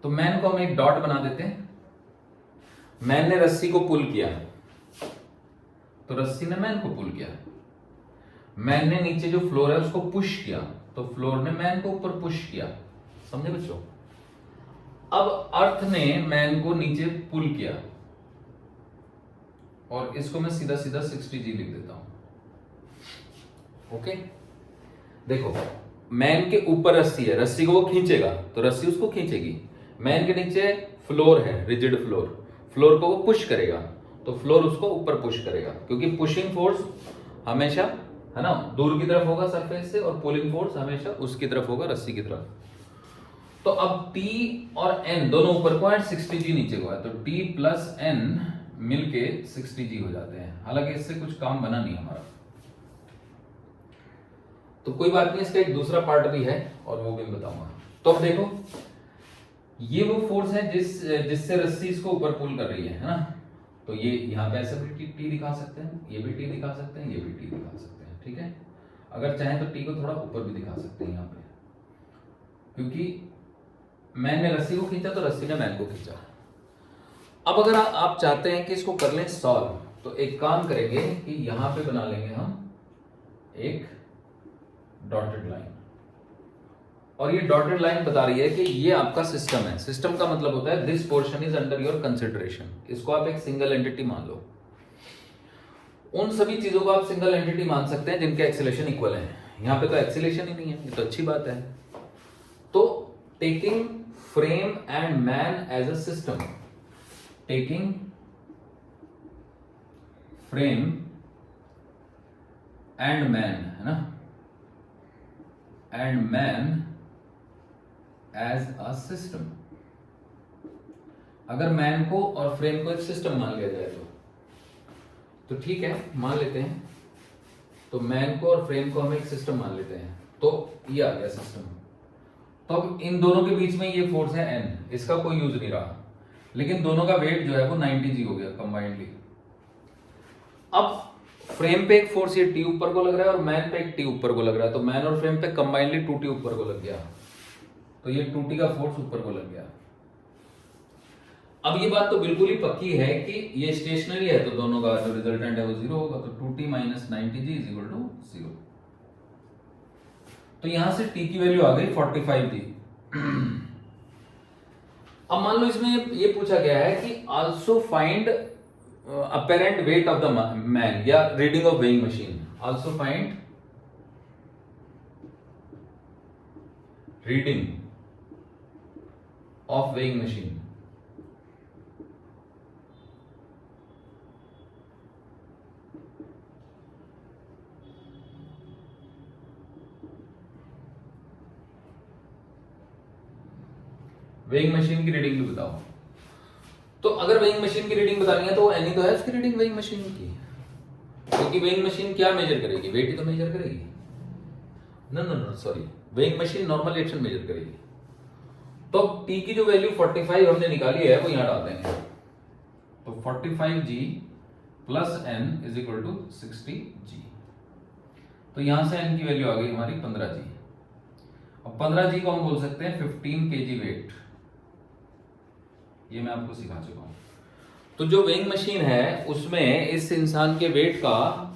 तो मैन को हम एक डॉट बना देते हैं। मैन ने रस्सी को पुल किया, तो रस्सी ने मैन को पुल किया। मैन ने नीचे जो फ्लोर है उसको पुश किया, तो फ्लोर ने मैन को ऊपर पुश किया। समझे बच्चों। अब अर्थ ने मैन को नीचे पुल किया, और इसको मैं सीधा सीधा 60G लिख देता हूं। ओके, देखो मैन के ऊपर रस्सी है, रस्सी को वो खींचेगा तो रस्सी उसको खींचेगी। मैन के नीचे फ्लोर है, रिजिड फ्लोर, फ्लोर को वो पुश करेगा तो फ्लोर उसको ऊपर पुश करेगा, क्योंकि पुशिंग फोर्स हमेशा, है ना, दूर की तरफ होगा सरफेस से, और पुलिंग फोर्स हमेशा उसकी तरफ होगा, रस्सी की तरफ। तो अब T और N दोनों ऊपर को है, 60G नीचे को है, तो T प्लस N मिलके 60G हो जाते हैं। हालांकि इससे कुछ काम बना नहीं हमारा, तो कोई बात नहीं, इसका एक दूसरा पार्ट भी है और वो भी मैं बताऊंगा। तो अब देखो, ये वो फोर्स है जिससे रस्सी इसको ऊपर पुल कर रही है ना। तो ये यहाँ पे ऐसे भी टी दिखा सकते हैं, ये भी टी दिखा सकते हैं, ये भी टी दिखा सकते हैं, ठीक है। अगर चाहें तो टी को थोड़ा ऊपर भी दिखा सकते हैं यहाँ पे। क्योंकि मैन ने रस्सी को खींचा तो रस्सी ने मैन को खींचा। अब अगर आप चाहते हैं कि इसको कर लें सॉल्व, तो एक काम करेंगे कि यहां पे बना लेंगे हम एक डॉटेड लाइन, और ये डॉटेड लाइन बता रही है कि ये आपका सिस्टम है। सिस्टम का मतलब होता है this portion is under your consideration. इसको आप एक सिंगल एंटिटी मान लो। उन सभी चीजों को आप सिंगल एंटिटी मान सकते हैं जिनके एक्सेलेरेशन इक्वल है। यहां पे तो एक्सेलेरेशन ही नहीं है, ये तो अच्छी बात है। तो taking frame and man as a system, taking frame and man, है ना, and man as a system. अगर मैन को और फ्रेम को एक सिस्टम मान लिया जाए तो ठीक है, मान लेते हैं। तो मैन को और फ्रेम को हम एक सिस्टम मान लेते हैं, तो ये आ गया सिस्टम। तो अब इन दोनों के बीच में ये फोर्स है N, इसका कोई यूज नहीं रहा, लेकिन दोनों का वेट जो है वो 90G हो गया कंबाइंडली। अब फ्रेम पे एक फोर्स ये T ऊपर को लग रहा है और मैन पे एक T ऊपर को लग रहा है, तो मैन और फ्रेम पे कंबाइंडली 2T ऊपर को लग गया, तो ये 2T का फोर्स ऊपर को लग गया। अब ये बात तो बिल्कुल ही पक्की है कि ये स्टेशनरी है, तो दोनों का जो रिजल्टेंट है वो 0 होगा, तो 2T minus 90G is equal to 0। तो यहां से T की वैल्यू आ गई 45G। अब मान लो इसमें ये पूछा गया है कि also find apparent weight of the man या reading of weighing machine, also find reading of weighing machine। Weighing machine की रीडिंग भी बताओ। तो अगर वेइंग मशीन की रीडिंग बतानी है तो वो एनी तो है उसकी रीडिंग वेइंग मशीन की, क्योंकि वेइंग मशीन क्या मेजर करेगी, वेट ही तो मेजर करेगी। No sorry, weighing machine normal reaction measure करेगी। तो T की जो वैल्यू 45 हमने निकाली है वो यहां डाल देंगे, तो 45G plus N is equal to 60G। तो यहां से N की वैल्यू आ गई हमारी 15G। अब 15G को हम बोल सकते हैं 15 kg वेट, ये मैं आपको सिखा चुका हूं। तो जो वेइंग मशीन है उसमें इस इंसान के वेट का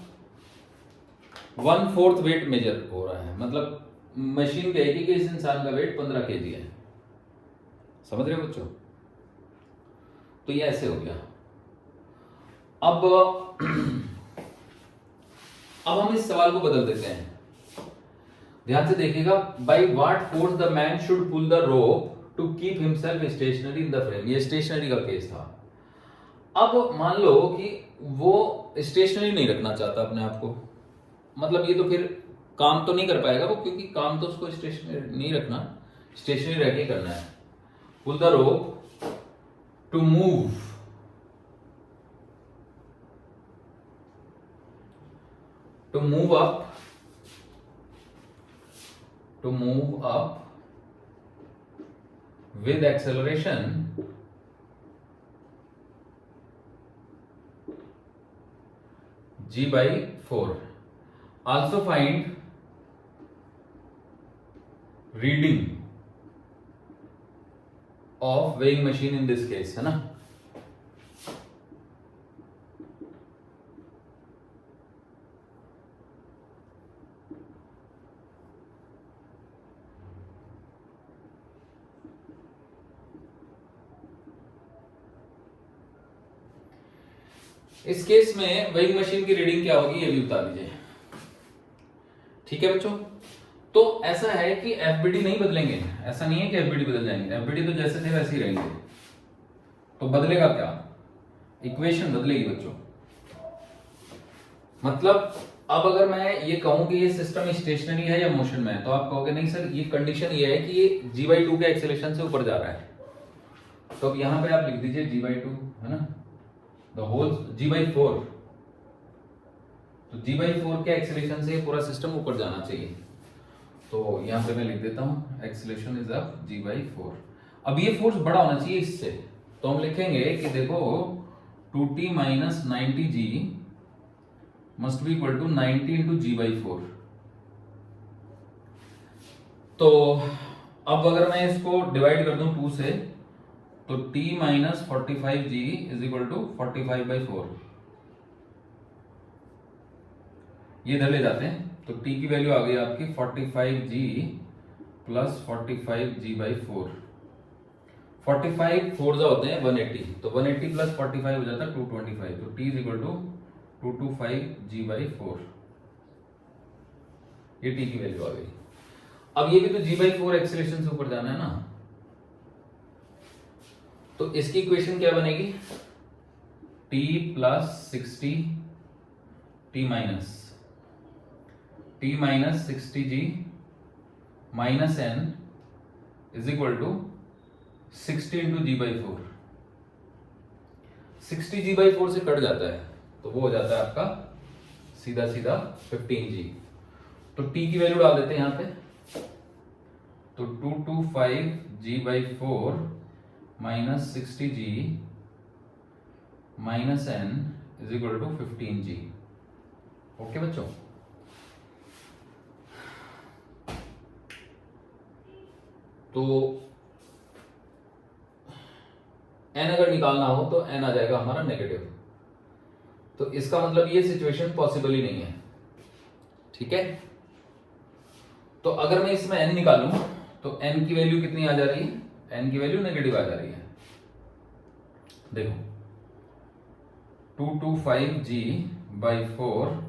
1/4 वेट मेजर हो रहा है, मतलब मशीन कहेगी कि इस इंसान का वेट 15 kg है। समझ रहे हो बच्चों? तो ये ऐसे हो गया। अब हम इस सवाल को बदल देते हैं, ध्यान से देखिएगा। By what force the man should pull the rope to keep himself stationary in the frame. ये स्टेशनरी का केस था। अब मान लो कि वो स्टेशनरी नहीं रखना चाहता अपने आप को, मतलब ये तो फिर काम तो नहीं कर पाएगा वो, क्योंकि काम तो उसको स्टेशनरी नहीं रखना, स्टेशनरी रह के करना है। Pull the rope to move up with acceleration G/4। also find reading of weighing machine in this case, है ना। इस केस में वेइंग मशीन की रीडिंग क्या होगी ये भी बता दीजिए, ठीक है बच्चों। तो ऐसा है कि एफबीडी नहीं बदलेंगे, ऐसा नहीं है कि एफबीडी बदल जाएंगे, एफबीडी तो जैसे थे वैसे ही रहेंगे। तो बदलेगा क्या, इक्वेशन बदलेगी बच्चों। मतलब अब अगर मैं ये कहूं कि ये सिस्टम स्टेशनरी है या मोशन में है, तो आप कहोगे नहीं सर, ये कंडीशन ये है कि ये G/2 के एक्सेलरेशन से ऊपर जा रहा है। तो अब यहां पे आप लिख दीजिए G/2, है ना, द होल G/4। तो G/4 के एक्सेलरेशन से पूरा सिस्टम ऊपर जाना चाहिए। तो यहां पे मैं लिख देता हूं एक्सेलरेशन इज अप G/4। अब ये फोर्स बड़ा होना चाहिए इससे, तो हम लिखेंगे कि देखो 2T minus 90G must be equal to 90 into G/4। तो अब अगर मैं इसको डिवाइड कर दूं 2 से, तो t minus 45g is equal to 45/4। ये इधर ले जाते हैं तो t की वैल्यू आ गई आपकी 45g प्लस 45g/4। 45 4 होते हैं 180, तो 180 प्लस 45 हो जाता है 225, तो t is equal to 225g/4। ये t की वैल्यू आ गई। अब ये भी तो g/4 एक्सीलरेशन से ऊपर जाना है ना, तो इसकी इक्वेशन क्या बनेगी? t plus 60 t minus 60g minus n is equal to 60 into g/4। 60 g/4 से कट जाता है तो वो हो जाता है आपका सीधा सीधा 15g। तो t की वैल्यू डाल देते हैं यहां पे, तो 225g/4 minus 60g minus n is equal to 15g। Okay बच्चों, तो n अगर निकालना हो तो n आ जाएगा हमारा नेगेटिव, तो इसका मतलब ये सिचुएशन पॉसिबल ही नहीं है। ठीक है, तो अगर मैं इसमें n निकालूं तो n की वैल्यू कितनी आ जा रही है? n की वैल्यू नेगेटिव आ जा रही है। देखो 225g/4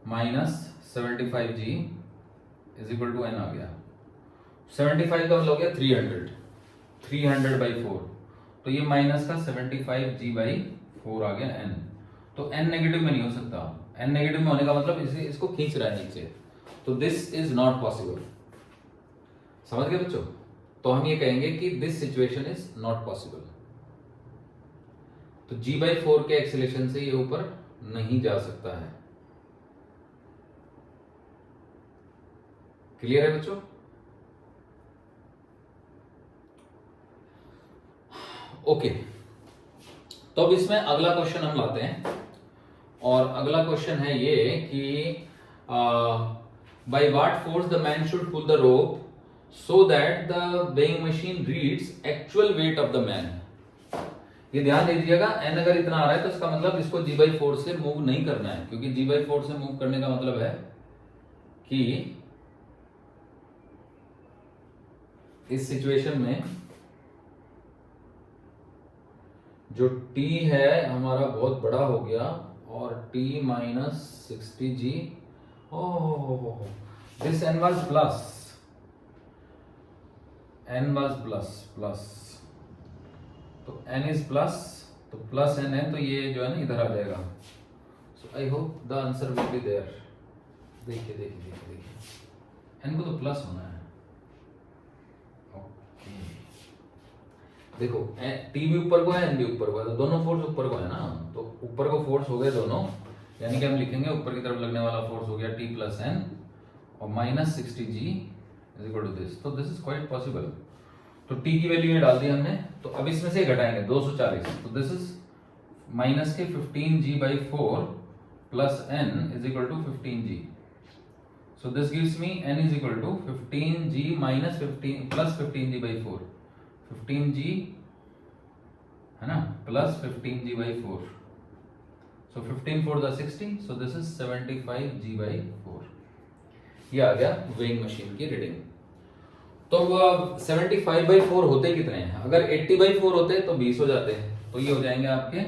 minus 75g is equal to n आ गया। 75 का मतलब हो गया 300/4, तो ये माइनस का 75g/4 आ गया n। तो n नेगेटिव में नहीं हो सकता, n नेगेटिव में होने का मतलब इसको खींच रहा है नीचे, तो दिस इज नॉट पॉसिबल। समझ गए बच्चों? तो हम ये कहेंगे कि this situation is not possible. तो g/4 के एक्सीलरेशन से ये ऊपर नहीं जा सकता है। क्लियर है बच्चों? ओके, तो अब इसमें अगला क्वेश्चन हम लाते हैं, और अगला क्वेश्चन है ये कि by what force the man should pull the rope so that the weighing machine reads actual weight of the man. ये ध्यान दे दीजिएगा, n अगर इतना आ रहा है तो इसका मतलब इसको g/4 से मूव नहीं करना है, क्योंकि g/4 से मूव करने का मतलब है कि इस सिचुएशन में जो t है हमारा बहुत बड़ा हो गया, और t minus 60g, this n was plus, तो n इज प्लस, तो प्लस n है तो ये जो है ना इधर आ जाएगा। So I hope the answer will be there. देखिए n को तो प्लस होना है। ओके, देखो t भी ऊपर को है, n भी ऊपर को है, तो दोनों फोर्स ऊपर को है ना, तो ऊपर को फोर्स हो गए दोनों, यानी कि हम लिखेंगे ऊपर की तरफ लगने वाला फोर्स हो गया t प्लस n और minus 60g is equal to this. तो दिस इज क्वाइट पॉसिबल। तो t की वैल्यू ये डाल दी हमने, तो अब इसमें से घटाएंगे 240, तो दिस इज माइनस के 15g/4 plus n is equal to 15g। So this gives me n is equal to 15g minus 15 plus 15g/4, 15g है ना plus 15g/4, so 15 4 60, so this is 75g/4। ये आ गया वेइंग मशीन की reading. तो 75/4 होते कितने हैं? अगर 80/4 होते तो 20 हो जाते हैं, तो ये हो जाएंगे आपके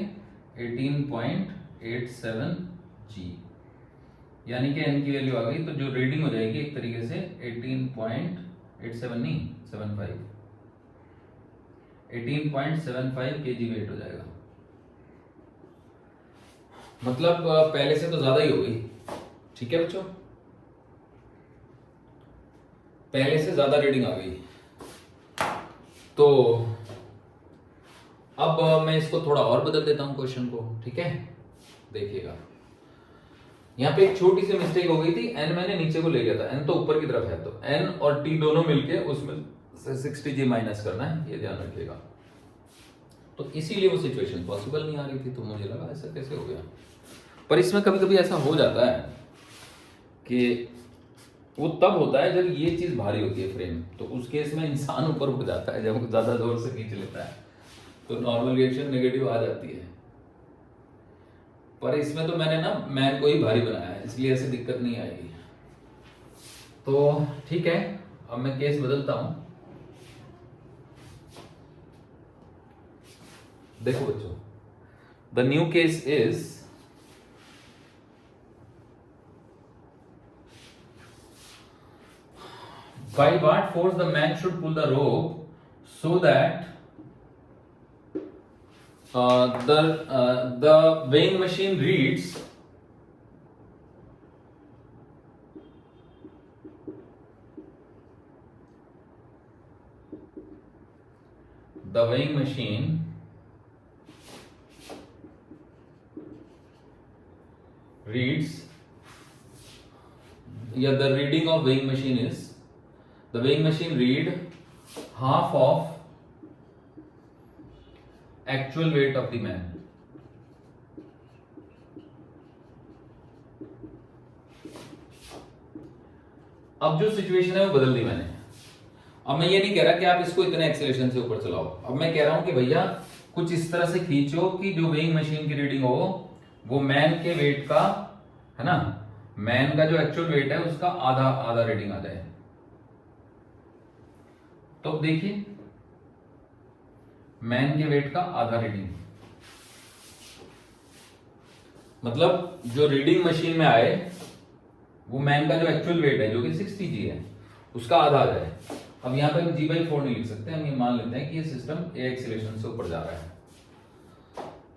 18.87g, यानी कि n की वैल्यू आ गई, तो जो रीडिंग हो जाएगी एक तरीके से 18.87 नहीं 18.75 kg वेट हो जाएगा। मतलब पहले से तो ज्यादा ही हो गई। ठीक है बच्चों, पहले से ज्यादा रीडिंग आ गई। तो अब मैं इसको थोड़ा और बदल देता हूं क्वेश्चन को। ठीक है, देखिएगा यहां पे एक छोटी सी मिस्टेक हो गई थी, n मैंने नीचे को ले गया था, n तो ऊपर की तरफ है, तो n और t दोनों मिलके उसमें से 60g माइनस करना है, ये ध्यान रखिएगा। तो इसीलिए वो सिचुएशन पॉसिबल नहीं आ रही थी, तो मुझे लगा ऐसा कैसे हो गया। पर इसमें कभी कभी ऐसा हो जाता है कि वो तब होता है जब ये चीज भारी होती है फ्रेम, तो उस केस में इंसान ऊपर उठ जाता है जब ज्यादा जोर से खींच लेता है, तो नॉर्मल रिएक्शन नेगेटिव आ जाती है। पर इसमें तो मैंने ना मैन को ही भारी बनाया है, इसलिए ऐसी दिक्कत नहीं आएगी। तो ठीक है, अब मैं केस बदलता हूं। देखो बच्चों, the new case is by what force the man should pull the rope so that the weighing machine reads the weighing machine reads, yeah, the reading of weighing machine is, the weighing machine read half of actual weight of the man. अब जो situation है वो बदल दी मैंने। अब मैं ये नहीं कह रहा कि आप इसको इतने एक्सेलरेशन से ऊपर चलाओ, अब मैं कह रहा हूं कि भैया कुछ इस तरह से खींचो कि जो वेइंग मशीन की रीडिंग हो वो मैन के वेट का, है ना, मैन का जो एक्चुअल वेट है उसका आधा आधा रीडिंग आ जाए। तो देखिए मैन के वेट का आधा रीडिंग, मतलब जो रीडिंग मशीन में आए वो मैन का जो एक्चुअल वेट है जो कि 60 जी है उसका आधा आ जाए। अब यहां पे हम g/4 नहीं लिख सकते, हम ये मान लेते हैं कि ये सिस्टम a एक्सीलरेशन से ऊपर जा रहा है,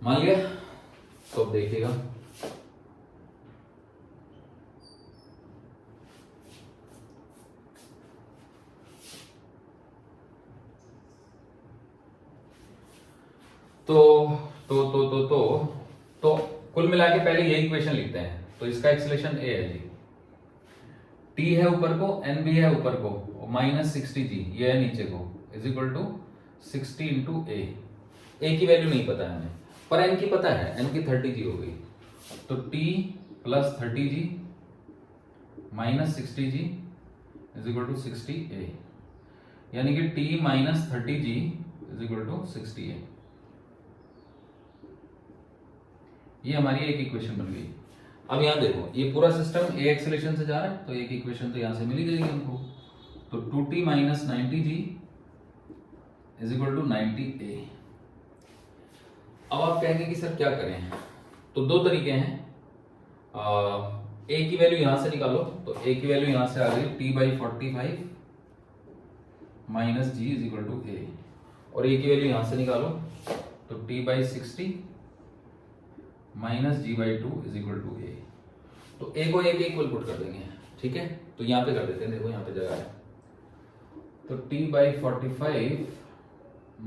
मान लिया। तो अब देखिएगा तो कुल मिला के पहले ये इक्वेशन लिखते हैं। तो इसका एक्सीलरेशन a है जी, t है ऊपर को, n भी है ऊपर को, और -60g ये है नीचे को, is equal to 60 into a की वैल्यू नहीं पता है हमें, पर n की पता है, n की 30g हो गई। तो t plus 30g minus 60g is equal to 60a, यानी कि t minus 30g is equal to 60a। ये हमारी एक इक्वेशन बन गई। अब यहां देखो ये पूरा सिस्टम a एक्सेलरेशन से जा रहा है, तो एक इक्वेशन तो यहां से मिल ही जाएगी हमको। तो 2t minus 90g is equal to 90a। अब आप कहेंगे कि सर क्या करें, तो दो तरीके हैं। a की वैल्यू यहां से निकालो, तो a की वैल्यू यहां से आ गई t/45 minus g is equal to a, और a की वैल्यू यहां से निकालो, तो t/60 minus g/2 is equal to a। तो a को a के इक्वल पुट कर देंगे, ठीक है। तो यहां पे कर देते हैं, देखो यहां पे जगह है। तो t/45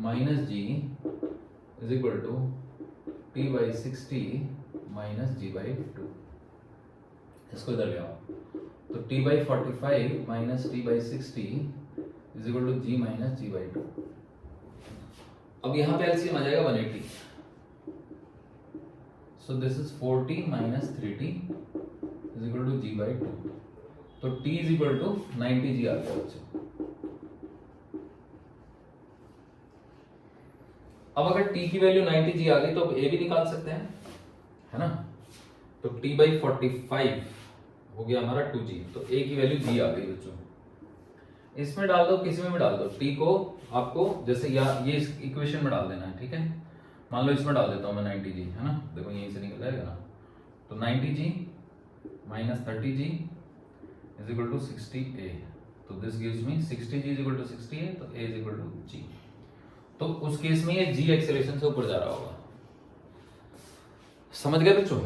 minus g is equal to t/60 minus g/2। इसको इधर ले आओ, तो t/45 minus t/60 is equal to g minus g/2। अब यहां पे एलसीएम आ जाएगा 180। So this is 4t minus 3t is equal to g/2। तो t is equal to 90g आ गया बच्चों। अब अगर t की वैल्यू 90g आ गई तो अब a भी निकाल सकते हैं, है ना। तो t/45 हो गया हमारा 2g, तो a की वैल्यू g आ गई बच्चों। इसमें डाल दो, किसी में भी डाल दो, t को आपको जैसे ये इस इक्वेशन में डाल देना है, ठीक है। मान लो इसमें डाल देता हूं मैं 90g, है ना, देखो यहीं से निकल जाएगा ना। तो 90g minus 30g is equal to 60a। तो this gives me 60g is equal to 60a, तो a is equal to g। तो उस केस में ये g एक्सेलरेशन से ऊपर जा रहा होगा, समझ गए बच्चों।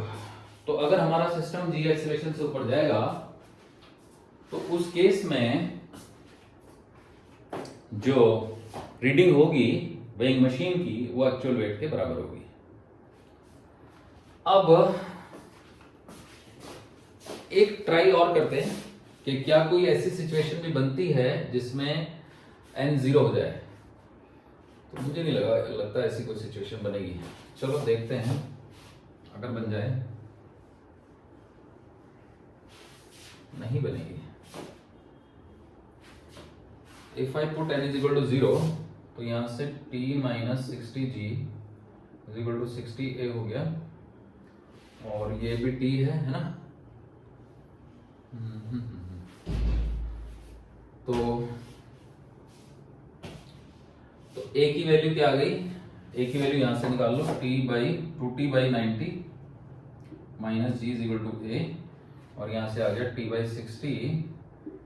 तो अगर हमारा सिस्टम g एक्सेलरेशन से ऊपर जाएगा तो उस केस में जो रीडिंग होगी वेइंग मशीन की वो एक्चुअल वेट के बराबर होगी। अब एक ट्राई और करते हैं कि क्या कोई ऐसी सिचुएशन भी बनती है जिसमें n 0 हो जाए। तो मुझे नहीं लगता ऐसी कोई सिचुएशन बनेगी। चलो देखते हैं, अगर बन जाए, नहीं बनेगी। If I put n is equal to 0 तो यहां से t minus 60g is equal to 60a हो गया, और ये भी t है ना। तो a की वैल्यू क्या आ गई, a की वैल्यू यहां से निकाल लो, t by 90 minus g is equal to a, और यहां से आ गया t by 60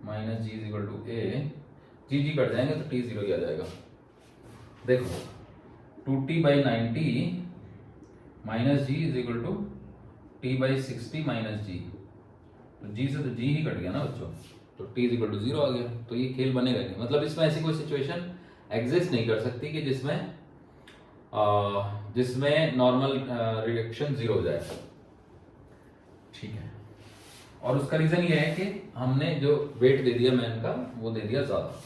minus g is equal to a, g cut जाएंगे तो t 0 ही आ जाएगा। देखो 2t by 90 minus g is equal to t by 60 minus g, तो जी से तो जी ही कट गया ना बच्चों, तो t इज इक्वल टू 0 आ गया। तो ये खेल बनेगा नहीं, मतलब इसमें ऐसी कोई सिचुएशन एग्जिस्ट नहीं कर सकती कि जिसमें नॉर्मल रिएक्शन 0 हो जाए। ठीक है, और उसका रीजन ये है कि हमने जो वेट दे दिया मैन का वो दे दिया ज्यादा।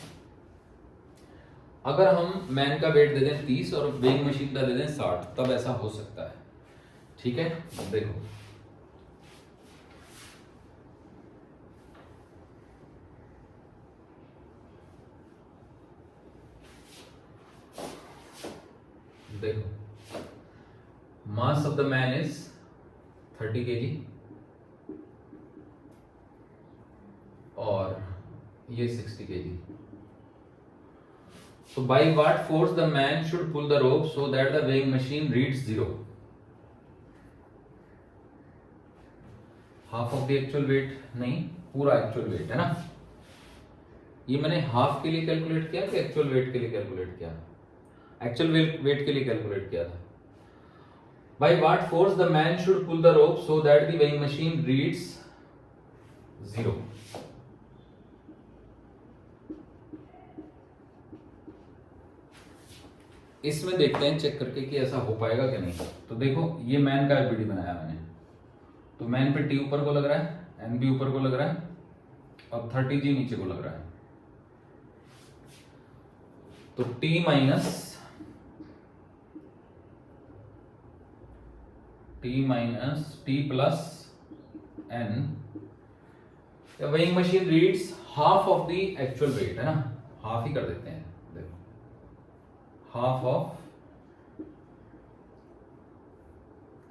अगर हम मैन का वेट दे दें 30 और वेइंग मशीन का दे दें 60, तब ऐसा हो सकता है। ठीक है, देखो मास of the man is 30 kg और ये 60 kg। So by what force the man should pull the rope so that the weighing machine reads 0? Half of the actual wait नहीं, पूरा एक्चुअल वेट है ना। ये मैंने हाफ के लिए कैलकुलेट किया कि एक्चुअल वेट के लिए कैलकुलेट किया? एक्चुअल वेट के लिए कैलकुलेट किया था। By what force the man should pull the rope so that the weighing machine reads 0? इसमें देखते हैं चेक करके कि ऐसा हो पाएगा कि नहीं। तो देखो ये मैन का एफबीडी बनाया मैंने, तो मैन पे टी ऊपर को लग रहा है, एन भी ऊपर को लग रहा है, और 30g नीचे को लग रहा है। तो T minus T plus N, weighing machine reads half of the actual weight, है ना, हाफ ही कर देते हैं। देखो half of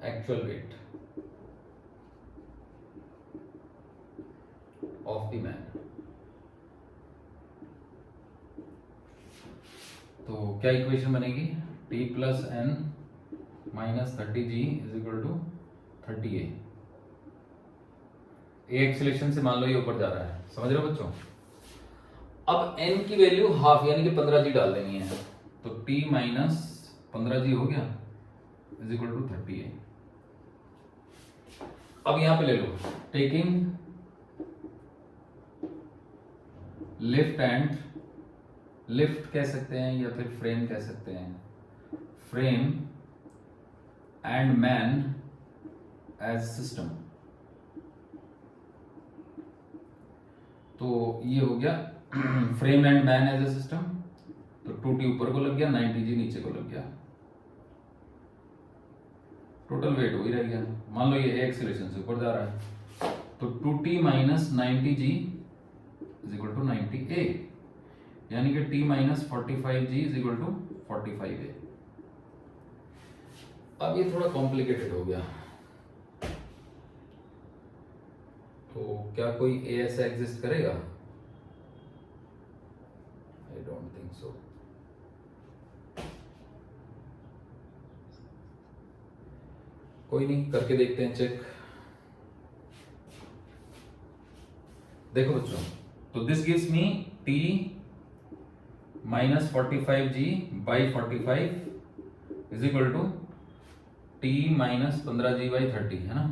actual weight of the man. तो क्या इक्वेशन बनेगी? T plus N minus 30g is equal to 30a। A acceleration से मान लो ये ऊपर जा रहा है, समझ रहे हो बच्चों। अब n की वैल्यू हाफ यानी कि 15g डाल देनी है, तो t माइनस 15g हो गया इज इक्वल टू 30a। अब यहां पे ले लो, टेकिंग लिफ्ट कह सकते हैं या फिर फ्रेम कह सकते हैं, frame and man as system. तो ये हो गया frame and man as a system. तो 2t ऊपर को लग गया, 90g नीचे को लग गया, टोटल वेट वही रह गया। मान लो ये एक्सीलरेशन से ऊपर जा रहा है, तो 2t minus 90g is equal to 90a, यानी कि t minus 45g is equal to 45a। अब ये थोड़ा कॉम्प्लिकेटेड हो गया, तो क्या कोई ए ऐसा एग्जिस्ट करेगा? I don't think so. कोई नहीं, करके देखते हैं चेक। देखो बच्चों, तो this gives me t minus 45g by 45 is equal to t minus 15g by 30, है ना।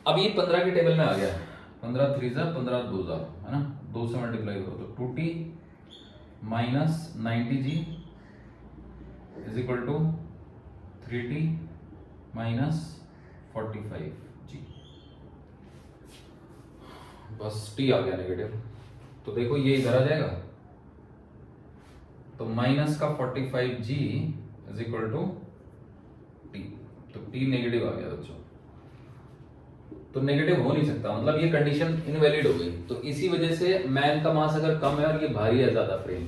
अब ये 15 के टेबल में आ गया, 15 3 15 2 है ना, 2 से मल्टीप्लाई करो तो 2t minus 90g is equal to 3t minus 45g। बस t आ गया नेगेटिव, तो देखो ये इधर आ जाएगा, तो माइनस का 45g is equal to t, तो t नेगेटिव आ गया बच्चों। तो नेगेटिव हो नहीं सकता, मतलब ये कंडीशन इनवैलिड हो गई। तो इसी वजह से मैन का मास अगर कम है और ये भारी है ज्यादा फ्रेम,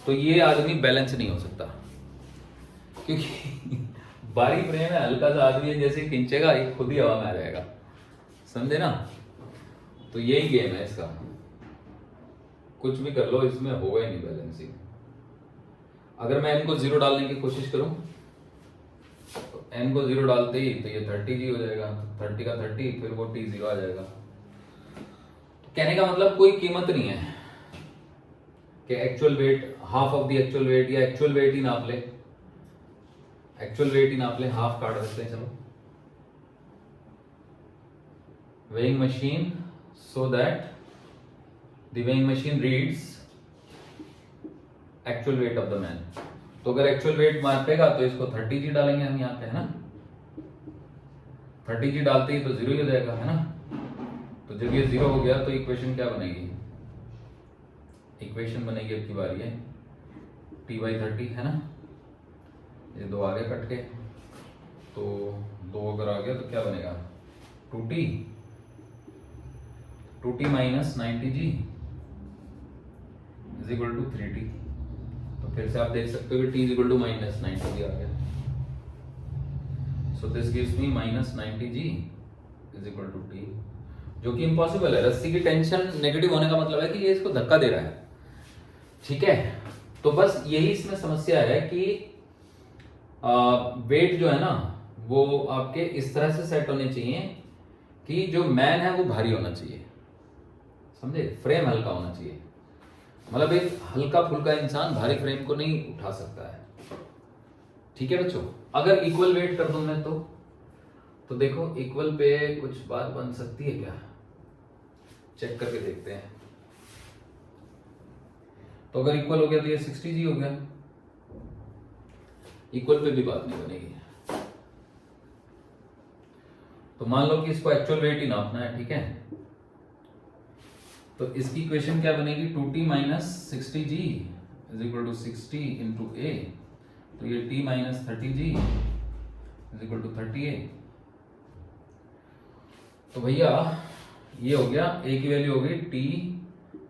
तो ये आदमी बैलेंस नहीं हो सकता, क्योंकि भारी फ्रेम है, हल्का सा आदमी है, जैसे खींचेगा ये खुद ही हवा में आ जाएगा, समझे ना। तो यही गेम है इसका, कुछ भी कर लो इसमें होगा ही नहीं बैलेंसिंग। अगर मैं n को 0 डालने की कोशिश करूं तो n को 0 डालते ही तो ये 30g हो जाएगा, 30 का 30, फिर वो t 0 आ जाएगा। तो कहने का मतलब कोई कीमत नहीं है कि actual wait, half of the actual wait, या एक्चुअल वेट ही नाप ले, एक्चुअल वेट ही नाप ले, हाफ काट सकते हैं। चलो, weighing machine, so that the weighing machine reads actual weight of the man। तो अगर एक्चुअल वेट मापेगा तो इसको 30g डालेंगे हम यहाँ पे, है ना। 30g डालते ही तो 0 ही हो जाएगा, है ना। तो जब ये 0 हो गया तो इक्वेशन क्या बनेगी, इक्वेशन बनेगी, अब की बारी है t/30, है ना। ये 2 आगे कट के, तो 2 अगर आ गया तो क्या बनेगा, 2t minus 90g is equal to 3t। तो फिर से आप देख सकते हो कि t is equal to minus 90g आ गया। So this gives me minus 90g is equal to t, जो कि इम्पॉसिबल है। रस्सी की टेंशन नेगेटिव होने का मतलब है कि ये इसको धक्का दे रहा है, ठीक है। तो बस यही इसमें समस्या है कि वेट जो है ना वो आपके इस तरह से सेट होने चाहिए कि जो मैन है वो भारी होना चाहिए, समझे, फ्रेम हल्का होना चाहिए। मतलब एक हल्का फुल्का इंसान भारी फ्रेम को नहीं उठा सकता है, ठीक है बच्चों। अगर इक्वल वेट कर दूं मैं तो देखो इक्वल पे कुछ बात बन सकती है क्या, चेक करके देखते हैं। तो अगर इक्वल हो गया तो ये 60g हो गया, इक्वल पे भी बात नहीं बनेगी। तो मान लो कि इसको एक्चुअल वेट ही नापना है, ठीक है। तो इसकी इक्वेशन क्या बनेगी, 2t minus 60g is equal to 60 into a। तो ये t minus 30g is equal to 30a। तो भैया ये हो गया, a की वैल्यू हो गई t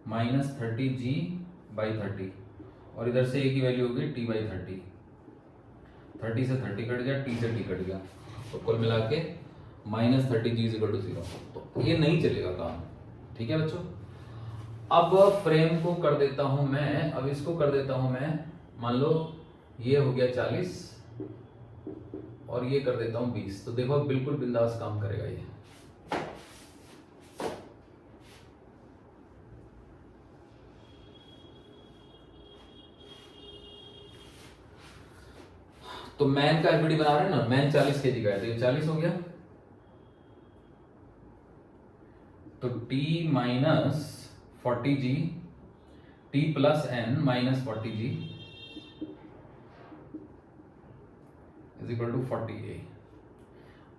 माइनस 30g बाई 30, और इधर से a की वैल्यू हो गई t बाई 30। 30 से 30 कट गया, t से t कट गया, तो कुल मिला के minus 30g is equal to 0। तो ये नहीं चलेगा काम, ठीक है बच्चों। अब फ्रेम को कर देता हूं मैं, अब इसको कर देता हूं मैं, मान लो ये हो गया 40 और ये कर देता हूं 20। तो देखो बिल्कुल बिंदास काम करेगा ये। तो मैन का एफबीडी बना रहे हैं ना, मैन 40 kg का है, तो ये 40 हो गया। तो t minus 40g, t plus n minus 40g is equal to 40a।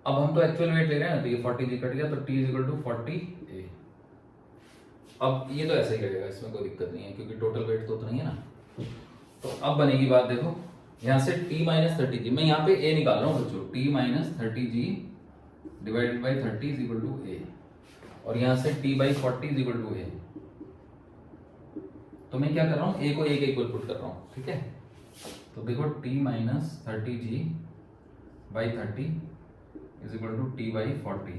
अब हम तो एक्चुअल वेट ले रहे हैं ना, तो ये 40g कट गया, तो t is equal to 40a। अब ये तो ऐसे ही रहेगा, इसमें कोई दिक्कत नहीं है, क्योंकि टोटल वेट तो उतना ही है ना। तो अब बनेगी बात, देखो यहां से t माइनस 30g, मैं यहाँ पे a निकाल रहा हूँ बच्चों, t minus 30g divided by 30 is equal to a, और यहां से t by 40 is equal to a। तो मैं क्या कर रहा हूँ, a को a के इक्वल पुट कर रहा हूँ, ठीक है। तो देखो t minus 30g by 30 is equal to t by 40।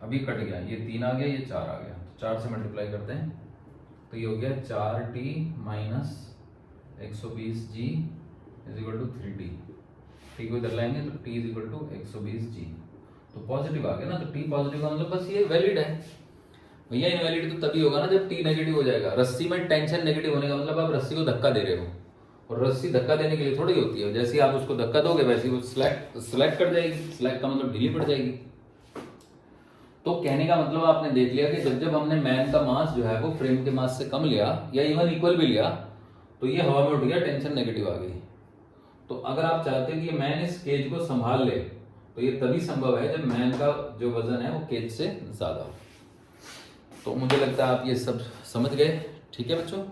अभी कट गया, ये 3 आ गया, ये 4 आ गया, तो 4 से मल्टीप्लाई करते हैं, तो ये हो गया 4t minus 120g is equal to 3t। t को इधर लाएंगे तो t is equal to 120g। तो पॉजिटिव आ गया ना, तो t पॉजिटिव का मतलब बस ये वैलिड है भैया। इनवैलिड तो तभी होगा ना जब t नेगेटिव हो जाएगा। रस्सी में टेंशन नेगेटिव होने का मतलब आप रस्सी को धक्का दे रहे हो, और रस्सी धक्का देने के लिए थोड़ी होती है, जैसे आप उसको धक्का दोगे वैसे वो स्लैग कर जाएगी। स्लैग का मतलब ढीली पड़ जाएगी। तो कहने का मतलब आपने देख लिया कि जब जब हमने मैन का मास जो है वो फ्रेम के मास से कम लिया या इवन इक्वल भी लिया, तो ये हवा में उठ गया, टेंशन नेगेटिव आ गई। तो अगर आप चाहते हैं कि मैन इस केज को संभाल ले, तो ये तभी संभव है जब मैन का जो वजन है वो केज से ज्यादा हो। तो मुझे लगता है आप ये सब समझ गए, ठीक है बच्चों।